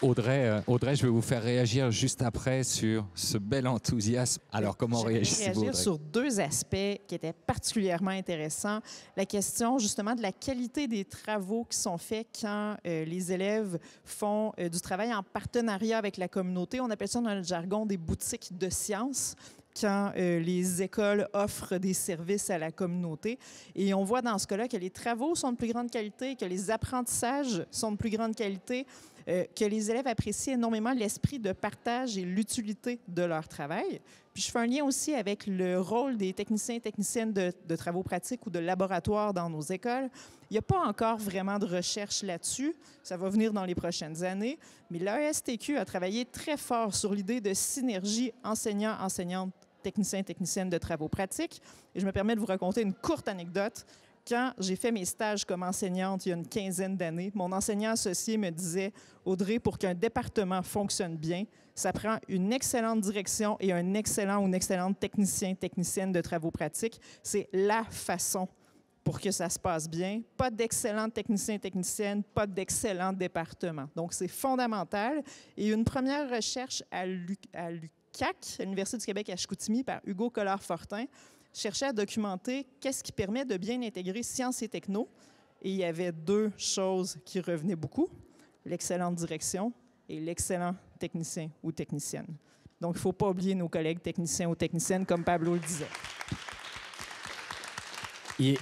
Audrey, je vais vous faire réagir juste après sur ce bel enthousiasme. Alors, comment réagissez-vous, réagir Audrey? sur 2 aspects qui étaient particulièrement intéressants. La question, justement, de la qualité des travaux qui sont faits quand les élèves font du travail en partenariat avec la communauté. On appelle ça dans le jargon des boutiques de sciences, quand les écoles offrent des services à la communauté. Et on voit dans ce cas-là que les travaux sont de plus grande qualité, que les apprentissages sont de plus grande qualité, que les élèves apprécient énormément l'esprit de partage et l'utilité de leur travail. Puis je fais un lien aussi avec le rôle des techniciens et techniciennes de travaux pratiques ou de laboratoires dans nos écoles. Il n'y a pas encore vraiment de recherche là-dessus. Ça va venir dans les prochaines années. Mais l'AESTQ a travaillé très fort sur l'idée de synergie enseignants-enseignantes, techniciens et techniciennes de travaux pratiques. Et je me permets de vous raconter une courte anecdote. Quand j'ai fait mes stages comme enseignante il y a une 15aine d'années, mon enseignant associé me disait « Audrey, pour qu'un département fonctionne bien, ça prend une excellente direction et un excellent ou une excellente technicienne de travaux pratiques. C'est la façon pour que ça se passe bien. Pas d'excellents techniciens et techniciennes, pas d'excellents départements. Donc, c'est fondamental. Et une première recherche à l'UQAC, à l'Université du Québec à Chicoutimi, par Hugo Collard-Fortin, cherchait à documenter qu'est-ce qui permet de bien intégrer sciences et techno Et il y avait 2 choses qui revenaient beaucoup, l'excellente direction et l'excellent technicien ou technicienne. Donc, il ne faut pas oublier nos collègues techniciens ou techniciennes, comme Pablo le disait. Il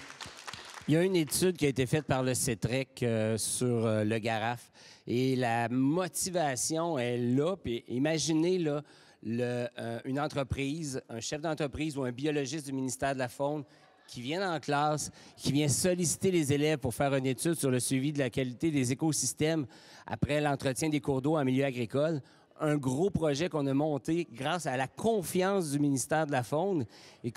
y a une étude qui a été faite par le CETREC sur le Garaf et la motivation est là. Puis imaginez là, une entreprise, un chef d'entreprise ou un biologiste du ministère de la Faune qui vient en classe, qui vient solliciter les élèves pour faire une étude sur le suivi de la qualité des écosystèmes après l'entretien des cours d'eau en milieu agricole. Un gros projet qu'on a monté grâce à la confiance du ministère de la Faune et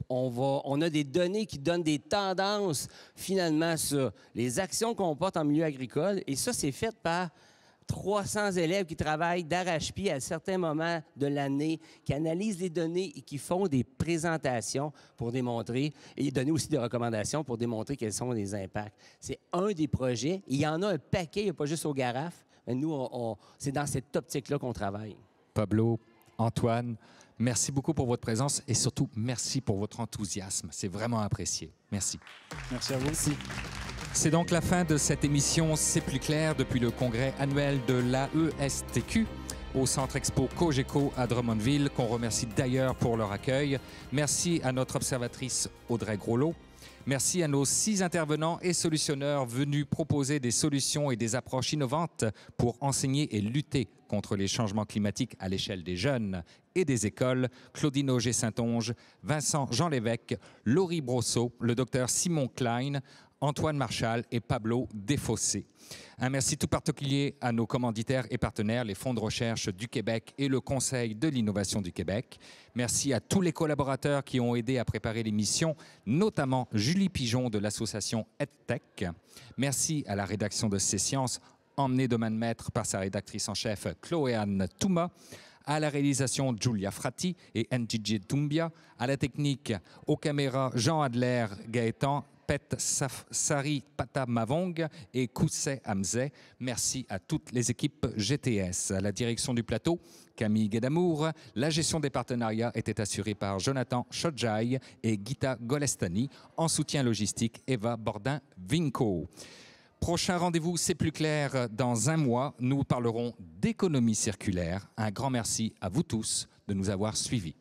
on a des données qui donnent des tendances finalement sur les actions qu'on porte en milieu agricole. Et ça, c'est fait par 300 élèves qui travaillent d'arrache-pied à certains moments de l'année, qui analysent les données et qui font des présentations pour démontrer, et donner aussi des recommandations pour démontrer quels sont les impacts. C'est un des projets. Il y en a un paquet, il n'y a pas juste au Garaf. Mais nous, c'est dans cette optique-là qu'on travaille. Pablo, Antoine, merci beaucoup pour votre présence et surtout, merci pour votre enthousiasme. C'est vraiment apprécié. Merci. Merci à vous. Merci. C'est donc la fin de cette émission C'est plus clair depuis le congrès annuel de l'AESTQ au Centre Expo Cogeco à Drummondville, qu'on remercie d'ailleurs pour leur accueil. Merci à notre observatrice Audrey Groslot. Merci à nos 6 intervenants et solutionneurs venus proposer des solutions et des approches innovantes pour enseigner et lutter contre les changements climatiques à l'échelle des jeunes et des écoles. Claudine Auger-Saintonge, Vincent Jean Lévesque, Laurie Brosseau, le docteur Simon Klein, Antoine Marchal et Pablo Desfossés. Un merci tout particulier à nos commanditaires et partenaires, les fonds de recherche du Québec et le Conseil de l'innovation du Québec. Merci à tous les collaborateurs qui ont aidé à préparer l'émission, notamment Julie Pigeon de l'association EdTech. Merci à la rédaction de ces sciences, emmenée de main de maître par sa rédactrice en chef Chloé-Anne Touma, à la réalisation Giulia Fratti et NGG Doumbia, à la technique, aux caméras Jean Adler Gaëtan, Pet Sari Pata Mavong et Koussé Hamzeh. Merci à toutes les équipes GTS. À la direction du plateau, Camille Guédamour. La gestion des partenariats était assurée par Jonathan Chodjaï et Gita Golestani. En soutien logistique, Eva Bordin-Vinco. Prochain rendez-vous, c'est plus clair, dans un mois. Nous parlerons d'économie circulaire. Un grand merci à vous tous de nous avoir suivis.